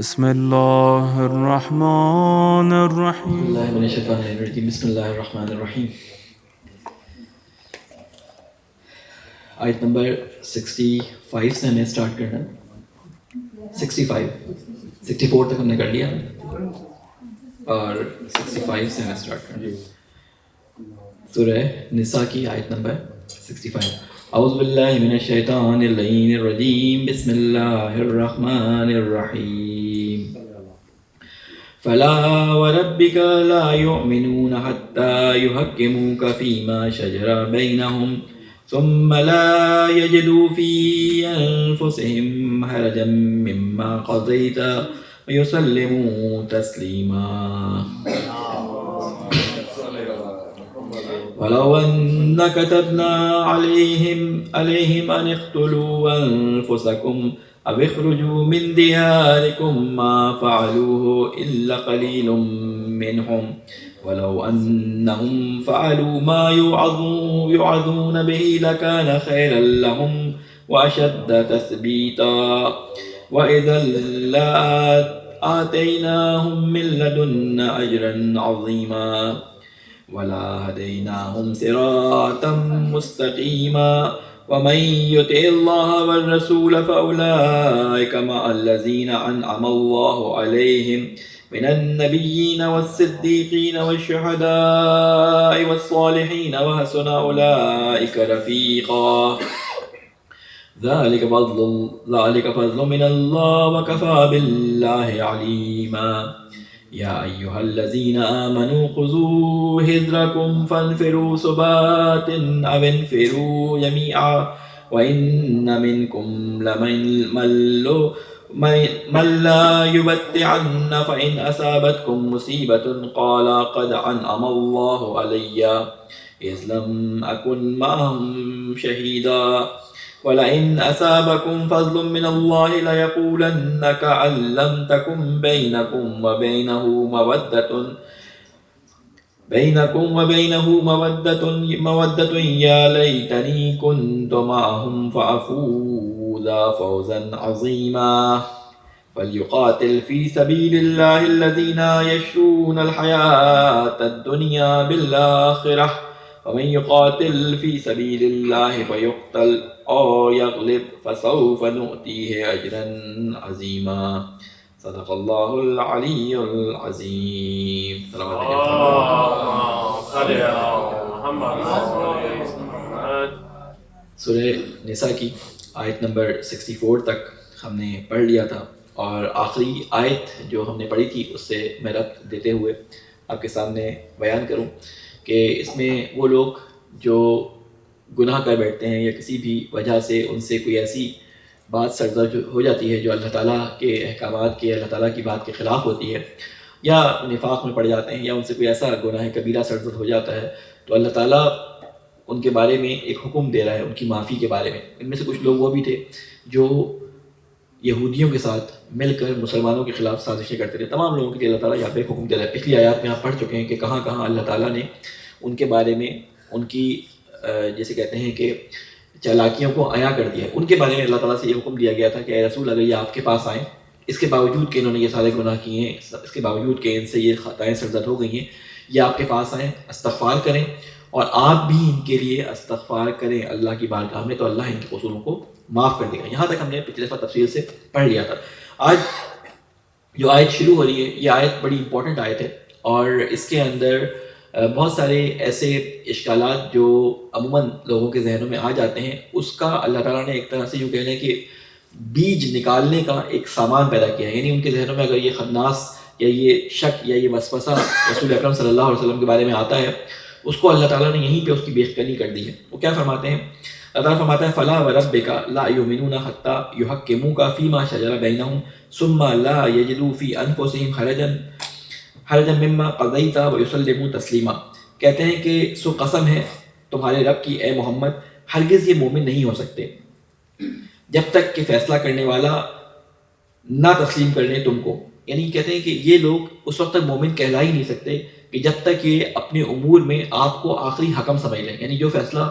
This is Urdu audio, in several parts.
بسم اللہ الرحمن الرحیم. اللہ من الشیطان الرجیم. بسم اللہ الرحمن الرحیم. آیت نمبر 65 سے ہمیں اسٹارٹ کرنا ہے. 64 تک ہم نے کر لیا اور 65 سے ہمیں اسٹارٹ کرنا ہے. سورہ نساء کی آیت نمبر 65. اعوذ باللہ من الشیطان اللعین الرجیم. بسم اللہ الرحمن الرحیم. فلا وربك لا يؤمنون حتى يحكموك فيما شجر بينهم ثم لا يجدوا في أنفسهم حرجا مما قضيت ويسلموا تسليما. ولو أن كتبنا عليهم أن اقتلوا أنفسكم أو اخرجوا من دياركم ما فعلوه إلا قليل منهم ولو أنهم فعلوا ما يوعظون به لكان خيرا لهم وأشد تثبيتا وإذا لآتيناهم من لدنا أجرا عظيما ولهديناهم صراطا مستقيما. ومن يطع الله والرسول فأولئك مع الذين أنعم الله عليهم من النبيين والصديقين والشهداء والصالحين وحسن أولئك رفيقا. ذلك فضل من الله وكفى بالله عليما. يا أيها الذين آمنوا خذوا حذركم فانفروا ثبات أو انفروا جميعا وإن منكم من لا يبتعن فإن أصابتكم مصيبة قال قد أنعم الله علي إذ لم أكن معهم شهيدا ولئن أصابكم فضل من الله ليقولن كأن لم تكن بينكم وبينه مودة يا ليتني كنت معهم فأفوز فوزا عظيما. فليقاتل في سبيل الله الذين يشرون الحياة الدنيا بالآخرة ومن يقاتل في سبيل الله فيقتل أو يغلب فسوف نؤتيه أجرا عظيما. صدق الله العلي العظيم. سورہ نساء کی آیت نمبر 64 تک ہم نے پڑھ لیا تھا اور آخری آیت جو ہم نے پڑھی تھی اس سے میں ربط دیتے ہوئے آپ کے سامنے بیان کروں کہ اس میں وہ لوگ جو گناہ کر بیٹھتے ہیں یا کسی بھی وجہ سے ان سے کوئی ایسی بات سرزد ہو جاتی ہے جو اللہ تعالیٰ کے احکامات کے اللہ تعالیٰ کی بات کے خلاف ہوتی ہے یا نفاق میں پڑ جاتے ہیں یا ان سے کوئی ایسا گناہ کبیرہ سرزد ہو جاتا ہے تو اللہ تعالیٰ ان کے بارے میں ایک حکم دے رہا ہے ان کی معافی کے بارے میں. ان میں سے کچھ لوگ وہ بھی تھے جو یہودیوں کے ساتھ مل کر مسلمانوں کے خلاف سازشیں کرتے تھے. تمام لوگوں کے لیے اللہ تعالیٰ یہاں پہ حکم دے رہا ہے. پچھلی آیات میں آپ پڑھ چکے ہیں کہ کہاں کہاں اللہ تعالیٰ نے ان کے بارے میں ان کی جیسے کہتے ہیں کہ چالاکیوں کو عیاں کر دیا ہے. ان کے بارے میں اللہ تعالیٰ سے یہ حکم دیا گیا تھا کہ اے رسول اگر یہ آپ کے پاس آئیں اس کے باوجود کہ انہوں نے یہ سارے گناہ کیے ہیں, اس کے باوجود کہ ان سے یہ خطائیں سرزد ہو گئی ہیں, یہ آپ کے پاس آئیں استغفار کریں اور آپ بھی ان کے لیے استغفار کریں اللہ کی بارگاہ میں تو اللہ ان کے قصوروں کو معاف کر دے گا. یہاں تک ہم نے پچھلے دفعہ تفصیل سے پڑھ لیا تھا. آج جو آیت شروع ہو رہی ہے یہ آیت بڑی امپورٹنٹ آیت ہے اور اس کے اندر بہت سارے ایسے اشکالات جو عموماً لوگوں کے ذہنوں میں آ جاتے ہیں اس کا اللہ تعالیٰ نے ایک طرح سے یوں کہہ لیں کہ بیج نکالنے کا ایک سامان پیدا کیا ہے. یعنی ان کے ذہنوں میں اگر یہ خناس یا یہ شک یا یہ وسوسہ رسول اکرم صلی اللہ علیہ وسلم کے بارے میں آتا ہے اس کو اللہ تعالیٰ نے یہیں پہ اس کی بیخکنی کر دی ہے. وہ کیا فرماتے ہیں؟ اللہ تعالیٰ فرماتا ہے فلا وربک لا یؤمنون حتی یحکموک فیما شجر بینہم ثم لا یجدوا فی انفسہم حرجا مما قضیت ویسلموا تسلیما. کہتے ہیں کہ سو قسم ہے تمہارے رب کی اے محمد ہرگز یہ مومن نہیں ہو سکتے جب تک کہ فیصلہ کرنے والا نہ تسلیم کر لیں تم کو. یعنی کہتے ہیں کہ یہ لوگ اس وقت تک مومن کہلا ہی نہیں سکتے کہ جب تک یہ اپنے امور میں آپ کو آخری حکم سمجھ لیں. یعنی جو فیصلہ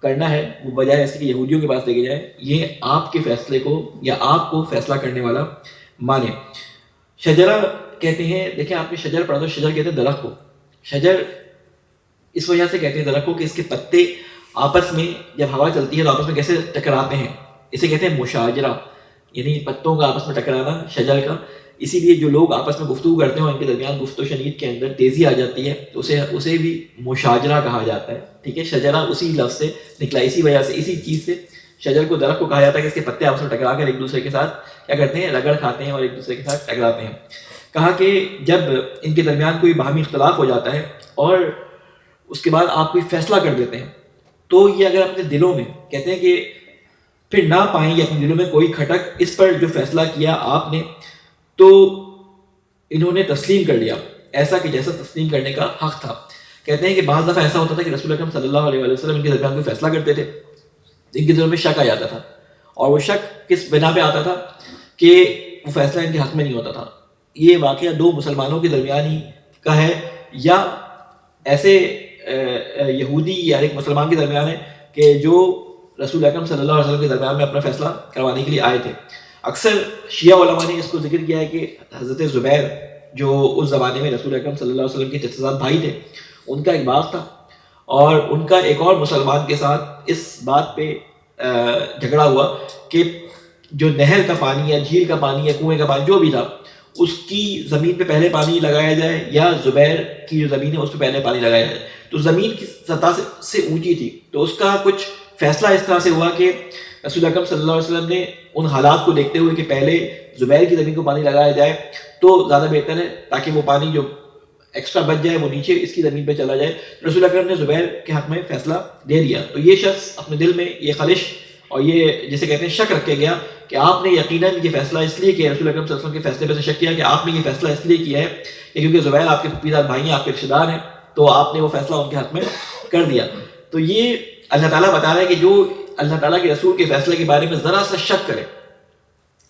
کرنا ہے وہ بجائے ایسے کہ یہودیوں کے پاس لے کے جائے, یہ آپ کے فیصلے کو یا آپ کو فیصلہ کرنے والا مانے. شجرہ کہتے ہیں، دیکھیں آپ نے شجر پڑھا تو شجر کہتے ہیں درخت کو. شجر اس وجہ سے کہتے ہیں درخت کو کہ اس کے پتے آپس میں جب ہوا چلتی ہے تو آپس میں کیسے ٹکراتے ہیں، اسے کہتے ہیں مشاجرہ، یعنی پتوں کا آپس میں ٹکرانا شجر کا. اسی لیے جو لوگ آپس میں گفتگو کرتے ہیں ان کے درمیان گفت و شنید کے اندر تیزی آ جاتی ہے تو اسے بھی مشاجرہ کہا جاتا ہے. ٹھیک ہے، شجرہ اسی لفظ سے نکلا، اسی وجہ سے، اسی چیز سے شجر کو درخت کو کہا جاتا ہے کہ اس کے پتے آپس میں ٹکرا کر ایک دوسرے کے ساتھ کیا کرتے ہیں، رگڑ کھاتے ہیں اور ایک دوسرے کے ساتھ ٹکراتے ہیں. کہا کہ جب ان کے درمیان کوئی باہمی اختلاف ہو جاتا ہے اور اس کے بعد آپ کوئی فیصلہ کر دیتے ہیں تو یہ اگر اپنے دلوں میں کہتے ہیں کہ پھر نہ پائیں گے اپنے دلوں میں کوئی کھٹک اس پر جو فیصلہ کیا آپ نے، تو انہوں نے تسلیم کر لیا ایسا کہ جیسا تسلیم کرنے کا حق تھا. کہتے ہیں کہ بعض دفعہ ایسا ہوتا تھا کہ رسول اکرم صلی اللہ علیہ وسلم ان کے درمیان کوئی فیصلہ کرتے تھے، ان کے دلوں میں شک آ جاتا تھا، اور وہ شک کس بنا پہ آتا تھا کہ وہ فیصلہ ان کے حق میں نہیں ہوتا تھا. یہ واقعہ دو مسلمانوں کے درمیان ہی کا ہے یا ایسے یہودی یا ایک مسلمان کے درمیان ہے کہ جو رسول اکرم صلی اللہ علیہ وسلم کے درمیان میں اپنا فیصلہ کروانے کے لیے آئے تھے. اکثر شیعہ علماء نے اس کو ذکر کیا ہے کہ حضرت زبیر جو اس زمانے میں رسول اکرم صلی اللہ علیہ وسلم کے چچزاد بھائی تھے، ان کا ایک باغ تھا اور ان کا ایک اور مسلمان کے ساتھ اس بات پہ جھگڑا ہوا کہ جو نہر کا پانی یا جھیل کا پانی یا کنویں کا پانی جو بھی تھا اس کی زمین پہ پہلے پانی لگایا جائے یا زبیر کی جو زمین ہے اس پہ پہلے پانی لگایا جائے. تو زمین کی سطح سے اونچی تھی تو اس کا کچھ فیصلہ اس طرح سے ہوا کہ رسول اکرم صلی اللہ علیہ وسلم نے ان حالات کو دیکھتے ہوئے کہ پہلے زبیر کی زمین کو پانی لگایا جائے تو زیادہ بہتر ہے تاکہ وہ پانی جو ایکسٹرا بچ جائے وہ نیچے اس کی زمین پہ چلا جائے. رسول اکرم نے زبیر کے حق میں فیصلہ دے دیا. تو یہ شخص اپنے دل میں یہ خلش اور یہ جسے کہتے ہیں شک رکھے گیا کہ آپ نے یقیناً یہ فیصلہ اس لیے کیا، رسول اکرم صلی اللہ علیہ وسلم کے فیصلے پہ سے شک کیا کہ آپ نے یہ فیصلہ اس لیے کیا ہے کہ کیونکہ زبیر آپ کے پھپھیدار بھائی ہیں، آپ کے رشتے دار ہیں، تو آپ نے وہ فیصلہ ان کے حق میں کر دیا. تو یہ اللہ تعالیٰ بتا رہا ہے کہ جو اللہ تعالیٰ کے رسول کے فیصلے کے بارے میں ذرا سا شک کرے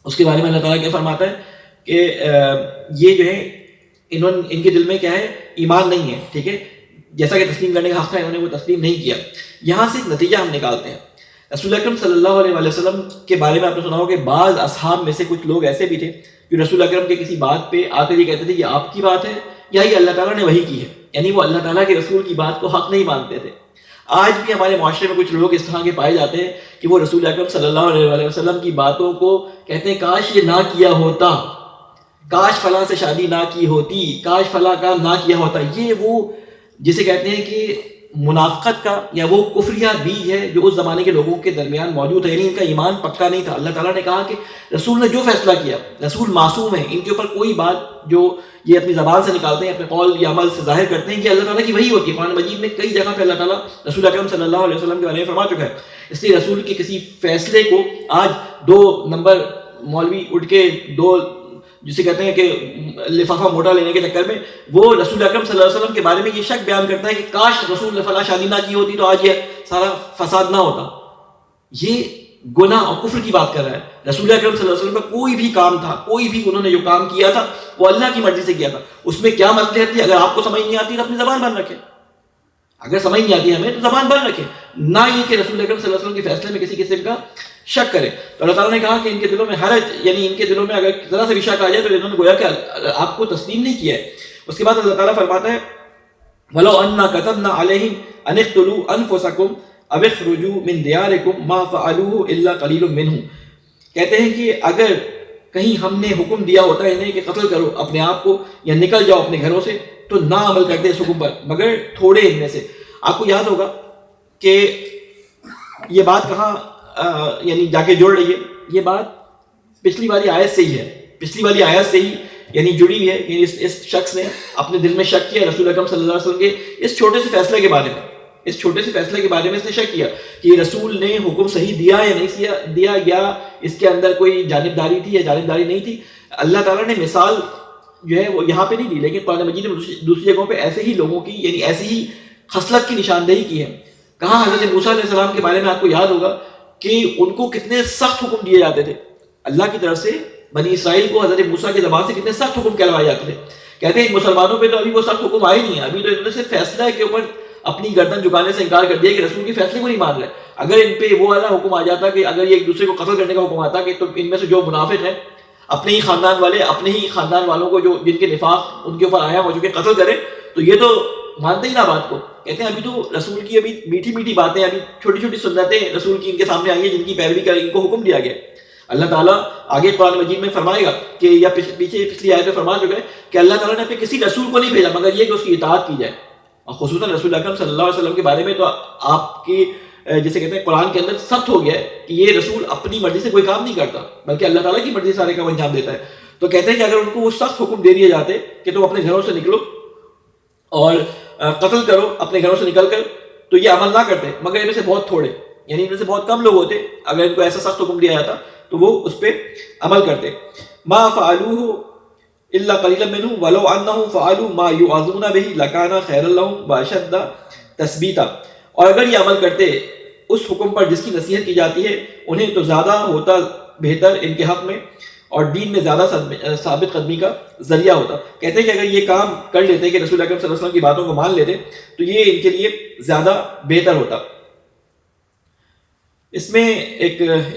اس کے بارے میں اللہ تعالیٰ کیا فرماتا ہے کہ یہ جو ہے ان کے دل میں کیا ہے، ایمان نہیں ہے. ٹھیک ہے، جیسا کہ تسلیم کرنے کا حق ہے انہوں نے وہ تسلیم نہیں کیا. یہاں سے ایک نتیجہ ہم نکالتے ہیں. رسول اکرم صلی اللہ علیہ وسلم کے بارے میں آپ نے سنا ہو کہ بعض اصحاب میں سے کچھ لوگ ایسے بھی تھے جو رسول اکرم کے کسی بات پہ آ کر یہ کہتے تھے یہ آپ کی بات ہے یا یہ اللہ تعالیٰ نے وحی کی ہے، یعنی وہ اللہ تعالیٰ کے رسول کی بات کو حق نہیں مانتے تھے. آج بھی ہمارے معاشرے میں کچھ لوگ اس طرح کے پائے جاتے ہیں کہ وہ رسول اکرم صلی اللہ علیہ وسلم کی باتوں کو کہتے ہیں کاش یہ نہ کیا ہوتا، کاش فلاں سے شادی نہ کی ہوتی، کاش فلاں کام نہ کیا ہوتا. یہ وہ جسے کہتے ہیں کہ منافقت کا یا وہ کفریہ بیج ہے جو اس زمانے کے لوگوں کے درمیان موجود ہے، یعنی ان کا ایمان پکا نہیں تھا. اللہ تعالیٰ نے کہا کہ رسول نے جو فیصلہ کیا، رسول معصوم ہیں، ان کے اوپر کوئی بات جو یہ اپنی زبان سے نکالتے ہیں، اپنے قول یا عمل سے ظاہر کرتے ہیں کہ اللہ تعالیٰ کی وحی ہوتی ہے. قرآن مجید میں کئی جگہ پہ اللہ تعالیٰ رسول اکرم صلی اللہ علیہ وسلم کے بارے میں فرما چکا ہے. اس لیے رسول کے کسی فیصلے کو آج 2 نمبر مولوی اٹھ کے جسے کہتے ہیں کہ لفافہ موٹا لینے کے چکر میں وہ رسول اکرم صلی اللہ علیہ وسلم کے بارے میں یہ شک بیان کرتا ہے کہ کاش رسول نے فلاں شادی نہ کی ہوتی تو آج یہ سارا فساد نہ ہوتا. یہ گناہ اور کفر کی بات کر رہا ہے. رسول اکرم صلی اللہ علیہ وسلم کا کوئی بھی کام تھا، کوئی بھی انہوں نے جو کام کیا تھا وہ اللہ کی مرضی سے کیا تھا. اس میں کیا مصلحت تھی؟ اگر آپ کو سمجھ نہیں آتی تو اپنی زبان بند رکھے، اگر سمجھ نہیں آتی ہمیں تو زبان بند رکھے، نہ یہ کہ رسول اکرم صلی اللہ علیہ وسلم کے فیصلے میں کسی قسم کا شک کرے. تو اللہ تعالیٰ نے کہا کہ ان کے دلوں میں حرج، یعنی ان کے دلوں میں اگر ذرا سے بھی شک آ جائے تو انہوں نے گویا کہ آپ کو تسلیم نہیں کیا ہے. اس کے بعد اللہ تعالیٰ فرماتا ہے وَلَوْ أَنَّا كَتَبْنَا عَلَيْهِمْ أَنِ اقْتُلُوا أَنفُسَكُمْ أَوِ اخْرُجُوا مِنْ دِيَارِكُمْ مَا فَعَلُوهُ إِلَّا قَلِيلٌ مِّنْهُمْ. کہتے ہیں کہ اگر کہیں ہم نے حکم دیا ہوتا ہے انہیں کہ قتل کرو اپنے آپ کو یا نکل جاؤ اپنے گھروں سے تو نہ عمل کرتے اس حکم پر مگر تھوڑے ان میں سے. آپ کو یاد ہوگا کہ یہ بات کہاں یعنی جا کے جڑ رہی ہے، یہ بات پچھلی والی آیت سے ہی ہے، پچھلی والی آیت سے ہی یعنی جڑی ہوئی ہے. یعنی اس شخص نے اپنے دل میں شک کیا رسول اکرم صلی اللہ علیہ وسلم کے اس چھوٹے سے فیصلے کے بارے میں، اس چھوٹے سے فیصلے کے بارے میں اس نے شک کیا کہ رسول نے حکم صحیح دیا یا نہیں دیا، یا اس کے اندر کوئی جانبداری تھی یا جانبداری نہیں تھی. اللہ تعالیٰ نے مثال جو ہے وہ یہاں پہ نہیں دی، لیکن قرآن مجید میں دوسری جگہوں پہ ایسے ہی لوگوں کی یعنی ایسی ہی خصلت کی نشاندہی کی ہے. کہاں حضرت موسیٰ علیہ السلام کے بارے میں آپ کو یاد ہوگا کہ ان کو کتنے سخت حکم دیے جاتے تھے اللہ کی طرف سے. بنی اسرائیل کو حضرت موسیٰ کی زبان سے کتنے سخت حکم کہلوائے جاتے تھے. کہتے ہیں مسلمانوں پہ تو ابھی وہ سخت حکم آئے نہیں ہیں، ابھی تو انہوں نے صرف فیصلہ کے اوپر اپنی گردن جھکانے سے انکار کر دیا کہ رسول کے فیصلے کو نہیں مان رہے. اگر ان پہ وہ والا حکم آ جاتا کہ اگر یہ ایک دوسرے کو قتل کرنے کا حکم آتا کہ تو ان میں سے جو منافق ہیں اپنے ہی خاندان والے اپنے ہی خاندان والوں کو جو جن کے نفاق ان کے اوپر آیا ہو چکے قتل کرے، تو یہ تو مانتے ہی نا بات کو. کہتے ہیں ابھی تو رسول کی ابھی میٹھی میٹھی باتیں، ابھی چھوٹی چھوٹی سنتیں رسول کی ان کے سامنے آئی ہیں جن کی پیروی کریں ان کو حکم دیا گیا. اللہ تعالیٰ آگے قرآن مجید میں فرمائے گا کہ یا پیچھے پچھلی آیت میں فرما چکے ہیں کہ اللہ تعالیٰ نے اپنے کسی رسول کو نہیں بھیجا مگر یہ کہ اس کی اطاعت کی جائے. اور خصوصاً رسول اکرم صلی اللہ علیہ وسلم کے بارے میں تو آپ کی جسے کہتے ہیں قرآن کے اندر سخت ہو گیا ہے کہ یہ رسول اپنی مرضی سے کوئی کام نہیں کرتا بلکہ اللہ تعالیٰ کی مرضی سے سارے کام انجام دیتا ہے. تو کہتے ہیں کہ اگر ان کو وہ سخت حکم دے دیے جاتے کہ تم اپنے گھروں سے نکلو اور قتل کرو اپنے گھروں سے نکل کر، تو یہ عمل نہ کرتے، مگر ان میں سے بہت تھوڑے، یعنی ان میں سے بہت کم لوگ ہوتے اگر ان کو ایسا سخت حکم دیا جاتا تو وہ اس پہ عمل کرتے. ما فعلوه الا قليلا منهم ولو انهم فعلوا ما يوعظون به لكان خيرا لهم واشد تثبيتا. اور اگر یہ عمل کرتے اس حکم پر جس کی نصیحت کی جاتی ہے انہیں تو زیادہ ہوتا بہتر ان کے حق میں اور دین میں زیادہ ثابت قدمی کا ذریعہ ہوتا. کہتے ہیں کہ اگر یہ کام کر لیتے کہ رسول اکرم صلی اللہ علیہ وسلم کی باتوں کو مان لیتے تو یہ ان کے لیے زیادہ بہتر ہوتا. اس میں ایک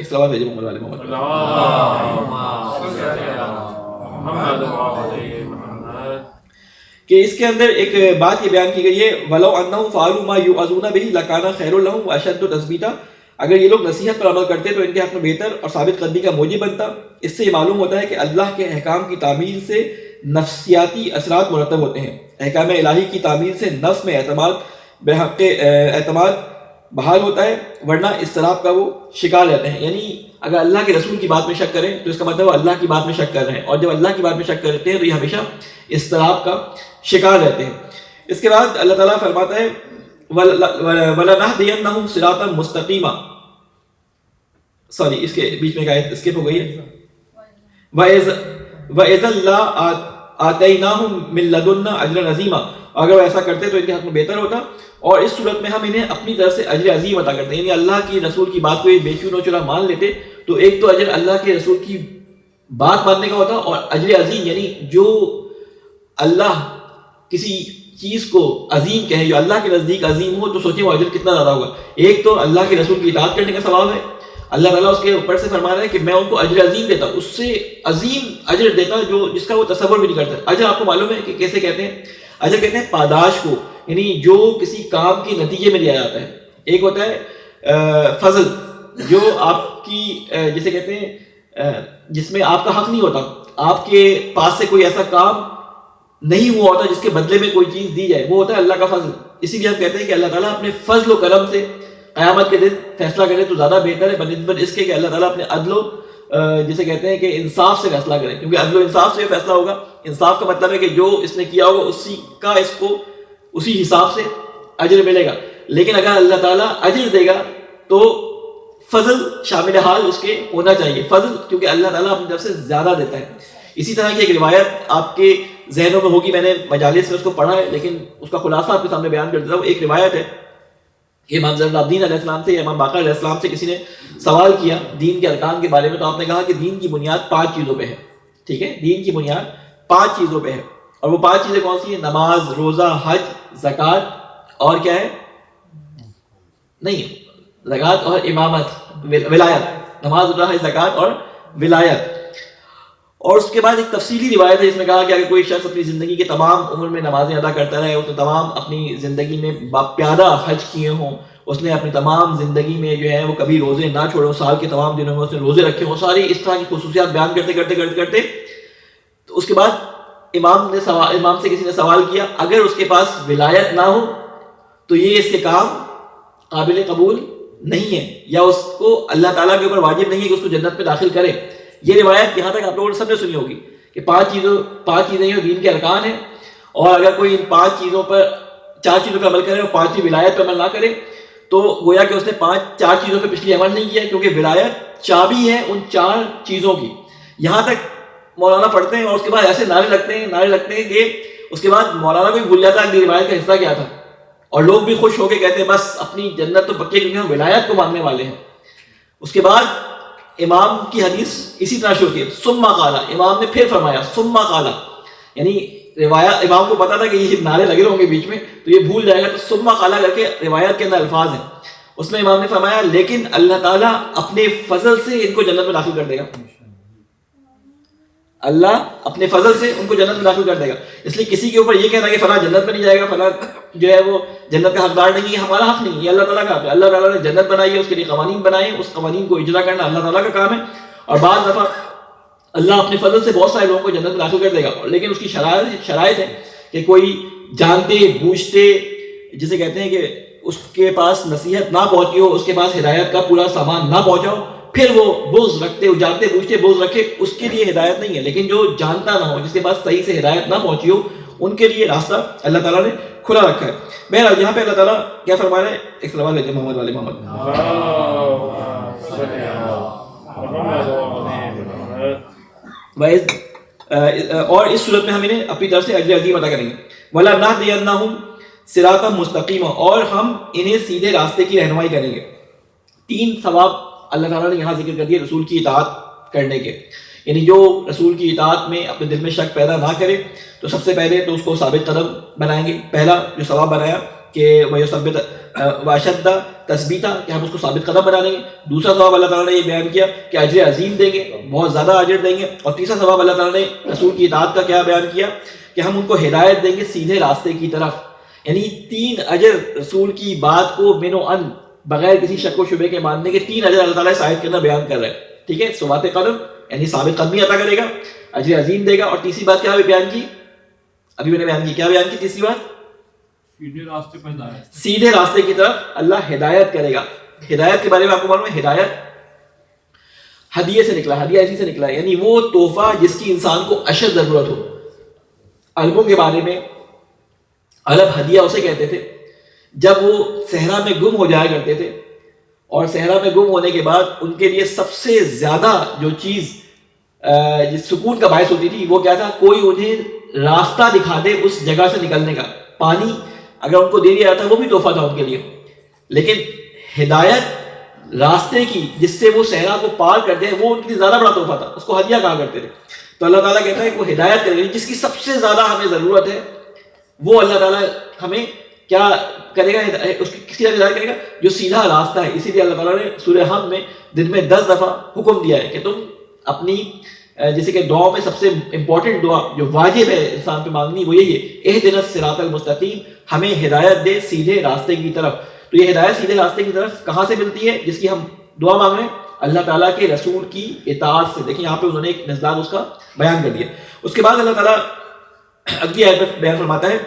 سوال ہے محمد والے محمد کہ اس کے اندر ایک بات یہ بیان کی گئی ہے وَلَوْ أَنَّهُمْ فَعَلُوا مَا يُوعَظُونَ بِهِ لَكَانَ خَيْرٌ لَهُمْ وَأَشَدُّ تَثْبِيتًا. اگر یہ لوگ نصیحت پر عمل کرتے تو ان کے حق میں بہتر اور ثابت قدمی کا موجب بنتا. اس سے یہ معلوم ہوتا ہے کہ اللہ کے احکام کی تعمیل سے نفسیاتی اثرات مرتب ہوتے ہیں. احکام الہی کی تعمیل سے نفس میں بحق اعتماد بحال ہوتا ہے، ورنہ اضطراب کا وہ شکار رہتے ہیں. یعنی اگر اللہ کے رسول کی بات میں شک کریں تو اس کا مطلب وہ اللہ کی بات میں شک کر رہے ہیں، اور جب اللہ کی بات میں شک کرتے ہیں تو یہ ہمیشہ اضطراب کا شکار رہتے ہیں. اس کے بعد اللہ تعالیٰ فرماتا ہے وَلَنَهْدِيَنَّهُمْ صِرَاطًا مُسْتَقِيمًا. سوری اس کے بیچ میں ایک آیت اسکپ ہو گئی ہے. وَإِذًا لَا آتَيْنَاهُمْ مِن لَّدُنَّا أَجْرًا عَظِيمًا. اگر وہ ایسا کرتے تو ان کے حق میں بہتر ہوتا، اور اس صورت میں ہم انہیں اپنی طرف سے اجر عظیم عطا کرتے ہیں. یعنی اللہ کی رسول کی بات کو یہ بے چون و چرا مان لیتے تو ایک تو اجر اللہ کے رسول کی بات ماننے کا ہوتا، اور اجر عظیم یعنی جو اللہ کسی چیز کو عظیم کہے جو اللہ کے نزدیک عظیم ہو تو سوچیں وہ اجر کتنا زیادہ ہوگا. ایک تو اللہ کے رسول کی اطاعت کرنے کا ثواب ہے، اللہ تعالیٰ اس کے اوپر سے فرما رہا ہے کہ میں ان کو اجر عظیم دیتا، اس سے عظیم اجر دیتا جو جس کا وہ تصور بھی نہیں کرتا. اجر آپ کو معلوم ہے کہ کیسے کہتے ہیں؟ اجر کہتے ہیں پاداش کو، یعنی جو کسی کام کے نتیجے میں دیا جاتا ہے. ایک ہوتا ہے فضل جو آپ کی جسے کہتے ہیں جس میں آپ کا حق نہیں ہوتا، آپ کے پاس سے کوئی ایسا کام نہیں ہوا ہوتا جس کے بدلے میں کوئی چیز دی جائے، وہ ہوتا ہے اللہ کا فضل. اسی لیے ہم کہتے ہیں کہ اللہ تعالیٰ اپنے فضل و کرم سے قیامت کے دن فیصلہ کرے تو زیادہ بہتر ہے بنسبت اس کے کہ اللہ تعالیٰ اپنے عدل و جسے کہتے ہیں کہ انصاف سے فیصلہ کرے، کیونکہ عدل و انصاف سے فیصلہ ہوگا. انصاف کا مطلب ہے کہ جو اس نے کیا ہوگا اسی کا اس کو اسی حساب سے اجر ملے گا. لیکن اگر اللہ تعالیٰ اجر دے گا تو فضل شامل حال اس کے ہونا چاہیے. فضل کیونکہ اللہ تعالیٰ اپنی طرف سے زیادہ دیتا ہے. اسی طرح کی ایک روایت آپ کے ذہنوں میں ہوگی، میں نے مجالس میں اس کو پڑھا ہے لیکن اس کا خلاصہ آپ کے سامنے بیان کر دیتا ہوں. ایک روایت ہے کہ امام زین العابدین علیہ السلام سے یا امام باقر علیہ السلام سے کسی نے سوال کیا دین کے ارکان کے بارے میں، تو آپ نے کہا کہ دین کی بنیاد 5 چیزوں پہ ہے. ٹھیک ہے، دین کی بنیاد 5 چیزوں پہ ہے، اور وہ 5 چیزیں کون سی ہیں؟ نماز، روزہ، حج، زکوٰۃ اور کیا ہے؟ نہیں، زکوٰۃ اور امامت، ولایت. نماز، روزہ، حج، زکوٰۃ اور ولایت. اور اس کے بعد ایک تفصیلی روایت ہے جس میں کہا کہ اگر کوئی شخص اپنی زندگی کے تمام عمر میں نمازیں ادا کرتا رہے، اس نے تمام اپنی زندگی میں باپیادہ حج کیے ہوں، اس نے اپنی تمام زندگی میں جو ہے وہ کبھی روزے نہ چھوڑے، سال کے تمام دنوں میں اس نے روزے رکھے ہوں، ساری اس طرح کی خصوصیات بیان کرتے تو اس کے بعد امام سے کسی نے سوال کیا اگر اس کے پاس ولایت نہ ہو تو یہ اس کے کام قابل قبول نہیں ہے، یا اس کو اللہ تعالیٰ کے اوپر واجب نہیں ہے کہ اس کو جنت میں داخل کرے. یہ روایت یہاں تک آپ لوگوں نے سب نے سنی ہوگی کہ 5 چیزیں جو دین کے ارکان ہیں، اور اگر کوئی ان 4 چیزوں پہ عمل کرے اور 5 ولایت پہ عمل نہ کرے تو گویا کہ اس نے 4 چیزوں پہ پچھلی عمل نہیں کیا، کیونکہ ولایت چابی ہے ان 4 چیزوں کی. یہاں تک مولانا پڑھتے ہیں اور اس کے بعد ایسے نعرے لگتے ہیں کہ اس کے بعد مولانا کو بھی بھول جاتا ہے اگلی روایت کا حصہ کیا تھا، اور لوگ بھی خوش ہو کے کہتے ہیں بس اپنی جنت تو پکی، کیونکہ ہم ولایت کو ماننے والے ہیں. اس کے بعد امام کی حدیث اسی طرح شروع ہوتی ہے، ثم قال، امام نے پھر فرمایا، ثم قال، یعنی روایت امام کو پتا تھا کہ یہ نعرے لگے ہوں گے بیچ میں تو یہ بھول جائے گا، تو ثم قال کر کے روایت کے اندر الفاظ ہیں. اس میں امام نے فرمایا لیکن اللہ تعالیٰ اپنے فضل سے ان کو جنت میں داخل کر دے گا. اللہ اپنے فضل سے ان کو جنت میں داخل کر دے گا. اس لیے کسی کے اوپر یہ کہنا کہ فلاں جنت میں نہیں جائے گا، فلاں جو ہے وہ جنت کا حقدار نہیں ہے، ہمارا حق نہیں ہے، یہ اللہ تعالیٰ کا حق ہے. اللہ تعالیٰ نے جنت بنائی ہے، اس کے لیے قوانین بنائے ہیں، اس قوانین کو اجرا کرنا اللہ تعالیٰ کا کام ہے. اور بعض دفعہ اللہ اپنے فضل سے بہت سارے لوگوں کو جنت میں داخل کر دے گا، لیکن اس کی شرائط ہے کہ کوئی جانتے بوجھتے، جسے کہتے ہیں کہ اس کے پاس نصیحت نہ پہنچی ہو، اس کے پاس ہدایت کا پورا سامان نہ پہنچا ہو، پھر وہ بغض رکھتے، جانتے بوجھتے بغض رکھے، اس کے لیے ہدایت نہیں ہے. لیکن جو جانتا نہ ہو، جس کے پاس صحیح سے ہدایت نہ پہنچی ہو، ان کے لیے راستہ اللہ تعالیٰ نے کھلا رکھا ہے. بہرحال یہاں پہ اللہ تعالیٰ کیا فرما رہے ہیں؟ ایک سوال لیتے ہیں محمد والے محمد. اور اس صورت میں ہم انہیں اپنی طرف سے اجر عظیم عطا کریں گے. وَلَنَهْدِيَنَّهُمْ صِرَاطًا مُسْتَقِيمًا، اور ہم انہیں سیدھے راستے کی رہنمائی کریں گے. 3 ثواب اللہ تعالیٰ نے یہاں ذکر کر دیے رسول کی اطاعت کرنے کے. یعنی جو رسول کی اطاعت میں اپنے دل میں شک پیدا نہ کرے تو سب سے پہلے تو اس کو ثابت قدم بنائیں گے. پہلا جو ثواب بنایا کہ وَيُثَبِّتَ وَأَشَدَّ تثبیتا، کہ ہم اس کو ثابت قدم بنا دیں گے. دوسرا ثواب اللہ تعالیٰ نے یہ بیان کیا کہ اجر عظیم دیں گے، بہت زیادہ اجر دیں گے. اور تیسرا ثواب اللہ تعالیٰ نے رسول کی اطاعت کا کیا بیان کیا کہ ہم ان کو ہدایت دیں گے سیدھے راستے کی طرف. یعنی 3 اجر رسول کی بات کو من و ان بغیر کسی شک و شبے کے ماننے کے 3 اجر اللہ تعالیٰ شاہد کرنا بیان کر رہے ہیں. ٹھیک ہے، ثبات قدم یعنی ثابت قدمی عطا کرے گا، اجر عظیم دے گا. اور تیسری بات کیا بیان کی؟ ابھی میں نے بیان کی. کیا بیان کی تیسری بات؟ سیدھے راستے کی طرف اللہ ہدایت کرے گا. ہدایت کے بارے میں آپ کو معلوم ہے، ہدایت ہدیے سے نکلا، ہدیہ اسی سے نکلا ہے، یعنی وہ تحفہ جس کی انسان کو اشد ضرورت ہو. عربوں کے بارے میں عرب ہدیہ اسے کہتے تھے جب وہ صحرا میں گم ہو جایا کرتے تھے، اور صحرا میں گم ہونے کے بعد ان کے لیے سب سے زیادہ جو چیز جس سکون کا باعث ہوتی تھی وہ کیا تھا؟ کوئی انہیں راستہ دکھا دے اس جگہ سے نکلنے کا. پانی اگر ان کو دے دیا جاتا وہ بھی تحفہ تھا ان کے لیے، لیکن ہدایت راستے کی جس سے وہ صحرا کو پار کرتے ہیں وہ ان کے لیے زیادہ بڑا تحفہ تھا، اس کو ہدیہ کہا کرتے تھے. تو اللہ تعالیٰ کہتا ہے کہ وہ ہدایت کرے گا، جس کی سب سے زیادہ ہمیں ضرورت ہے وہ اللہ تعالیٰ ہمیں کیا کرے گا؟ اس کی کس کی ہدایت کرے گا؟ جو سیدھا راستہ ہے. اسی لیے اللہ تعالیٰ نے سورہ حمد میں دن میں 10 دفعہ حکم دیا ہے کہ تم اپنی جیسے کہ دعاؤں میں سب سے امپورٹنٹ دعا جو واجب ہے انسان پہ مانگنی وہ یہی ہے، اہدنا الصراط المستقیم، ہمیں ہدایت دے سیدھے راستے کی طرف. تو یہ ہدایت سیدھے راستے کی طرف کہاں سے ملتی ہے جس کی ہم دعا مانگ رہے ہیں؟ اللہ تعالیٰ کے رسول کی اطاعت سے. دیکھیں یہاں پہ انہوں نے ایک مزداق اس کا بیان کر دیا. اس کے بعد اللہ تعالیٰ اگلی آیت میں بیان فرماتا ہے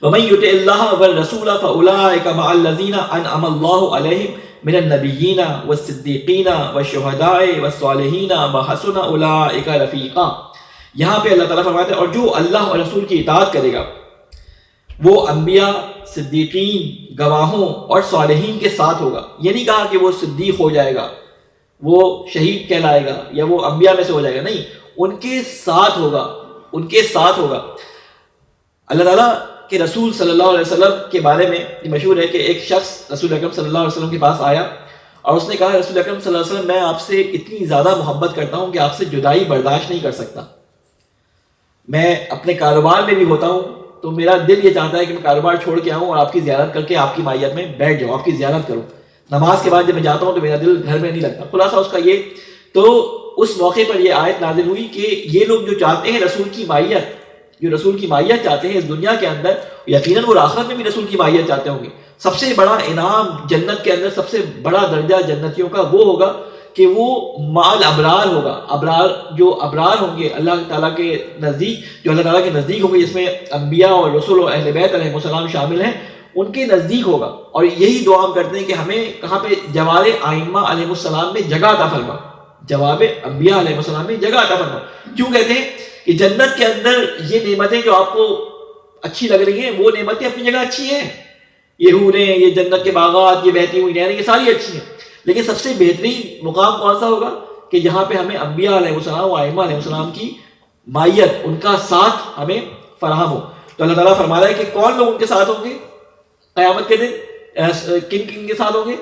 وَمَن يُطِعِ اللَّهَ وَالرَّسُولَ فَأُولَٰئِكَ مَعَ الَّذِينَ أَنْعَمَ اللَّهُ عَلَيْهِم مِّنَ النَّبِيِّينَ وَالصِّدِّيقِينَ وَالشُّهَدَاءِ وَالصَّالِحِينَ وَحَسُنَ أُولَٰئِكَ رَفِيقًا. یہاں پہ اللہ تعالیٰ فرماتے ہیں اور جو اللہ اور رسول کی اطاعت کرے گا وہ انبیاء، صدیقین، گواہوں اور صالحین کے ساتھ ہوگا. یہ نہیں کہا کہ وہ صدیق ہو جائے گا، وہ شہید کہلائے گا یا وہ انبیاء میں سے ہو جائے گا، نہیں، ان کے ساتھ ہوگا، ان کے ساتھ ہوگا. اللہ تعالیٰ کے رسول صلی اللہ علیہ وسلم کے بارے میں یہ مشہور ہے کہ ایک شخص رسول اکرم صلی اللہ علیہ وسلم کے پاس آیا اور اس نے کہا رسول اکرم صلی اللہ علیہ وسلم میں آپ سے اتنی زیادہ محبت کرتا ہوں کہ آپ سے جدائی برداشت نہیں کر سکتا. میں اپنے کاروبار میں بھی ہوتا ہوں تو میرا دل یہ چاہتا ہے کہ میں کاروبار چھوڑ کے آؤں اور آپ کی زیارت کر کے آپ کی مائیت میں بیٹھ جاؤں، آپ کی زیارت کروں. نماز کے بعد جب میں جاتا ہوں تو میرا دل گھر میں نہیں لگتا. خلاصہ اس کا یہ. تو اس موقع پر یہ آیت نازل ہوئی کہ یہ لوگ جو چاہتے ہیں رسول کی مائیت، جو رسول کی مائیت چاہتے ہیں اس دنیا کے اندر، یقیناً وہ آخرت میں بھی رسول کی مائیت چاہتے ہوں گے. سب سے بڑا انعام جنت کے اندر، سب سے بڑا درجہ جنتیوں کا وہ ہوگا کہ وہ مال ابرار ہوگا. ابرار جو ابرار ہوں گے اللہ تعالیٰ کے نزدیک، جو اللہ تعالیٰ کے نزدیک ہوں گے، جس میں انبیاء اور رسول اور اہل بیت علیہ السلام شامل ہیں، ان کے نزدیک ہوگا. اور یہی دعا ہم کرتے ہیں کہ ہمیں کہاں پہ؟ جوار ائمہ علیہ السلام میں جگہ عطا فرما، جواب انبیاء علیہ السلام میں جگہ عطا فرما. کیوں کہتے ہیں کہ جنت کے اندر یہ نعمتیں جو آپ کو اچھی لگ رہی ہیں وہ نعمتیں اپنی جگہ اچھی ہیں، یہ حوریں، یہ جنت کے باغات، یہ بہتی ہوئی نہریں، یہ ساری اچھی ہیں، لیکن سب سے بہترین مقام کون سا ہوگا کہ جہاں پہ ہمیں انبیاء علیہ السلام و ائمہ علیہ السلام کی مائیت، ان کا ساتھ ہمیں فراہم ہو. تو اللہ تعالیٰ فرما رہا ہے کہ کون لوگ ان کے ساتھ ہوں گے قیامت کے دن؟ کن کن کے ساتھ ہوں گے؟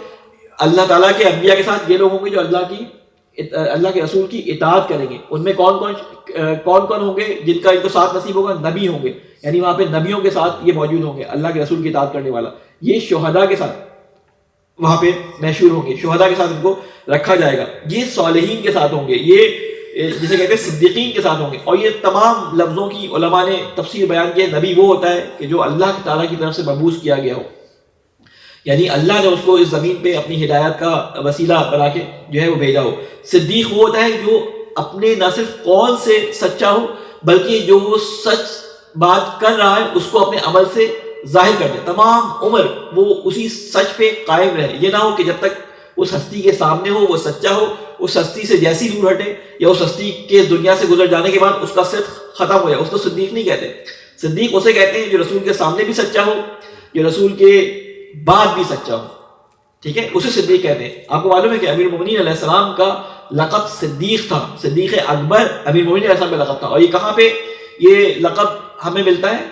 اللہ تعالیٰ کے انبیاء کے ساتھ یہ لوگ ہوں گے جو اللہ کے رسول کی اطاعت کریں گے. ان میں کون کون ہوں گے جن کا ان کو ساتھ نصیب ہوگا؟ نبی ہوں گے، یعنی وہاں پہ نبیوں کے ساتھ یہ موجود ہوں گے، اللہ کے رسول کی اطاعت کرنے والا. یہ شہداء کے ساتھ وہاں پہ محشور ہوں گے، شہداء کے ساتھ ان کو رکھا جائے گا. یہ صالحین کے ساتھ ہوں گے، یہ جسے کہتے ہیں صدیقین کے ساتھ ہوں گے. اور یہ تمام لفظوں کی علماء نے تفسیر بیان کی ہے. نبی وہ ہوتا ہے کہ جو اللہ تعالیٰ کی طرف سے مبعوث کیا گیا ہو، یعنی اللہ نے اس کو اس زمین پہ اپنی ہدایت کا وسیلہ بنا کے جو ہے وہ بھیجا ہو. صدیق وہ ہوتا ہے جو اپنے نہ صرف قول سے سچا ہو بلکہ جو وہ سچ بات کر رہا ہے اس کو اپنے عمل سے ظاہر کر دے. تمام عمر وہ اسی سچ پہ قائم رہے. یہ نہ ہو کہ جب تک اس ہستی کے سامنے ہو وہ سچا ہو، اس ہستی سے جیسی دور ہٹے یا اس ہستی کے دنیا سے گزر جانے کے بعد اس کا صدق ختم ہو جائے. اس کو صدیق نہیں کہتے. صدیق اسے کہتے ہیں جو رسول کے سامنے بھی سچا ہو، جو رسول کے بعد بھی سچا ہو. ٹھیک ہے، اسے صدیق کہتے ہیں. آپ کو معلوم ہے کہ امیر المومنین علیہ السلام کا لقب صدیق تھا. صدیق اکبر امیر المومنین علیہ السلام کا لقب تھا. اور یہ کہاں پہ یہ لقب ہمیں ملتا ہے؟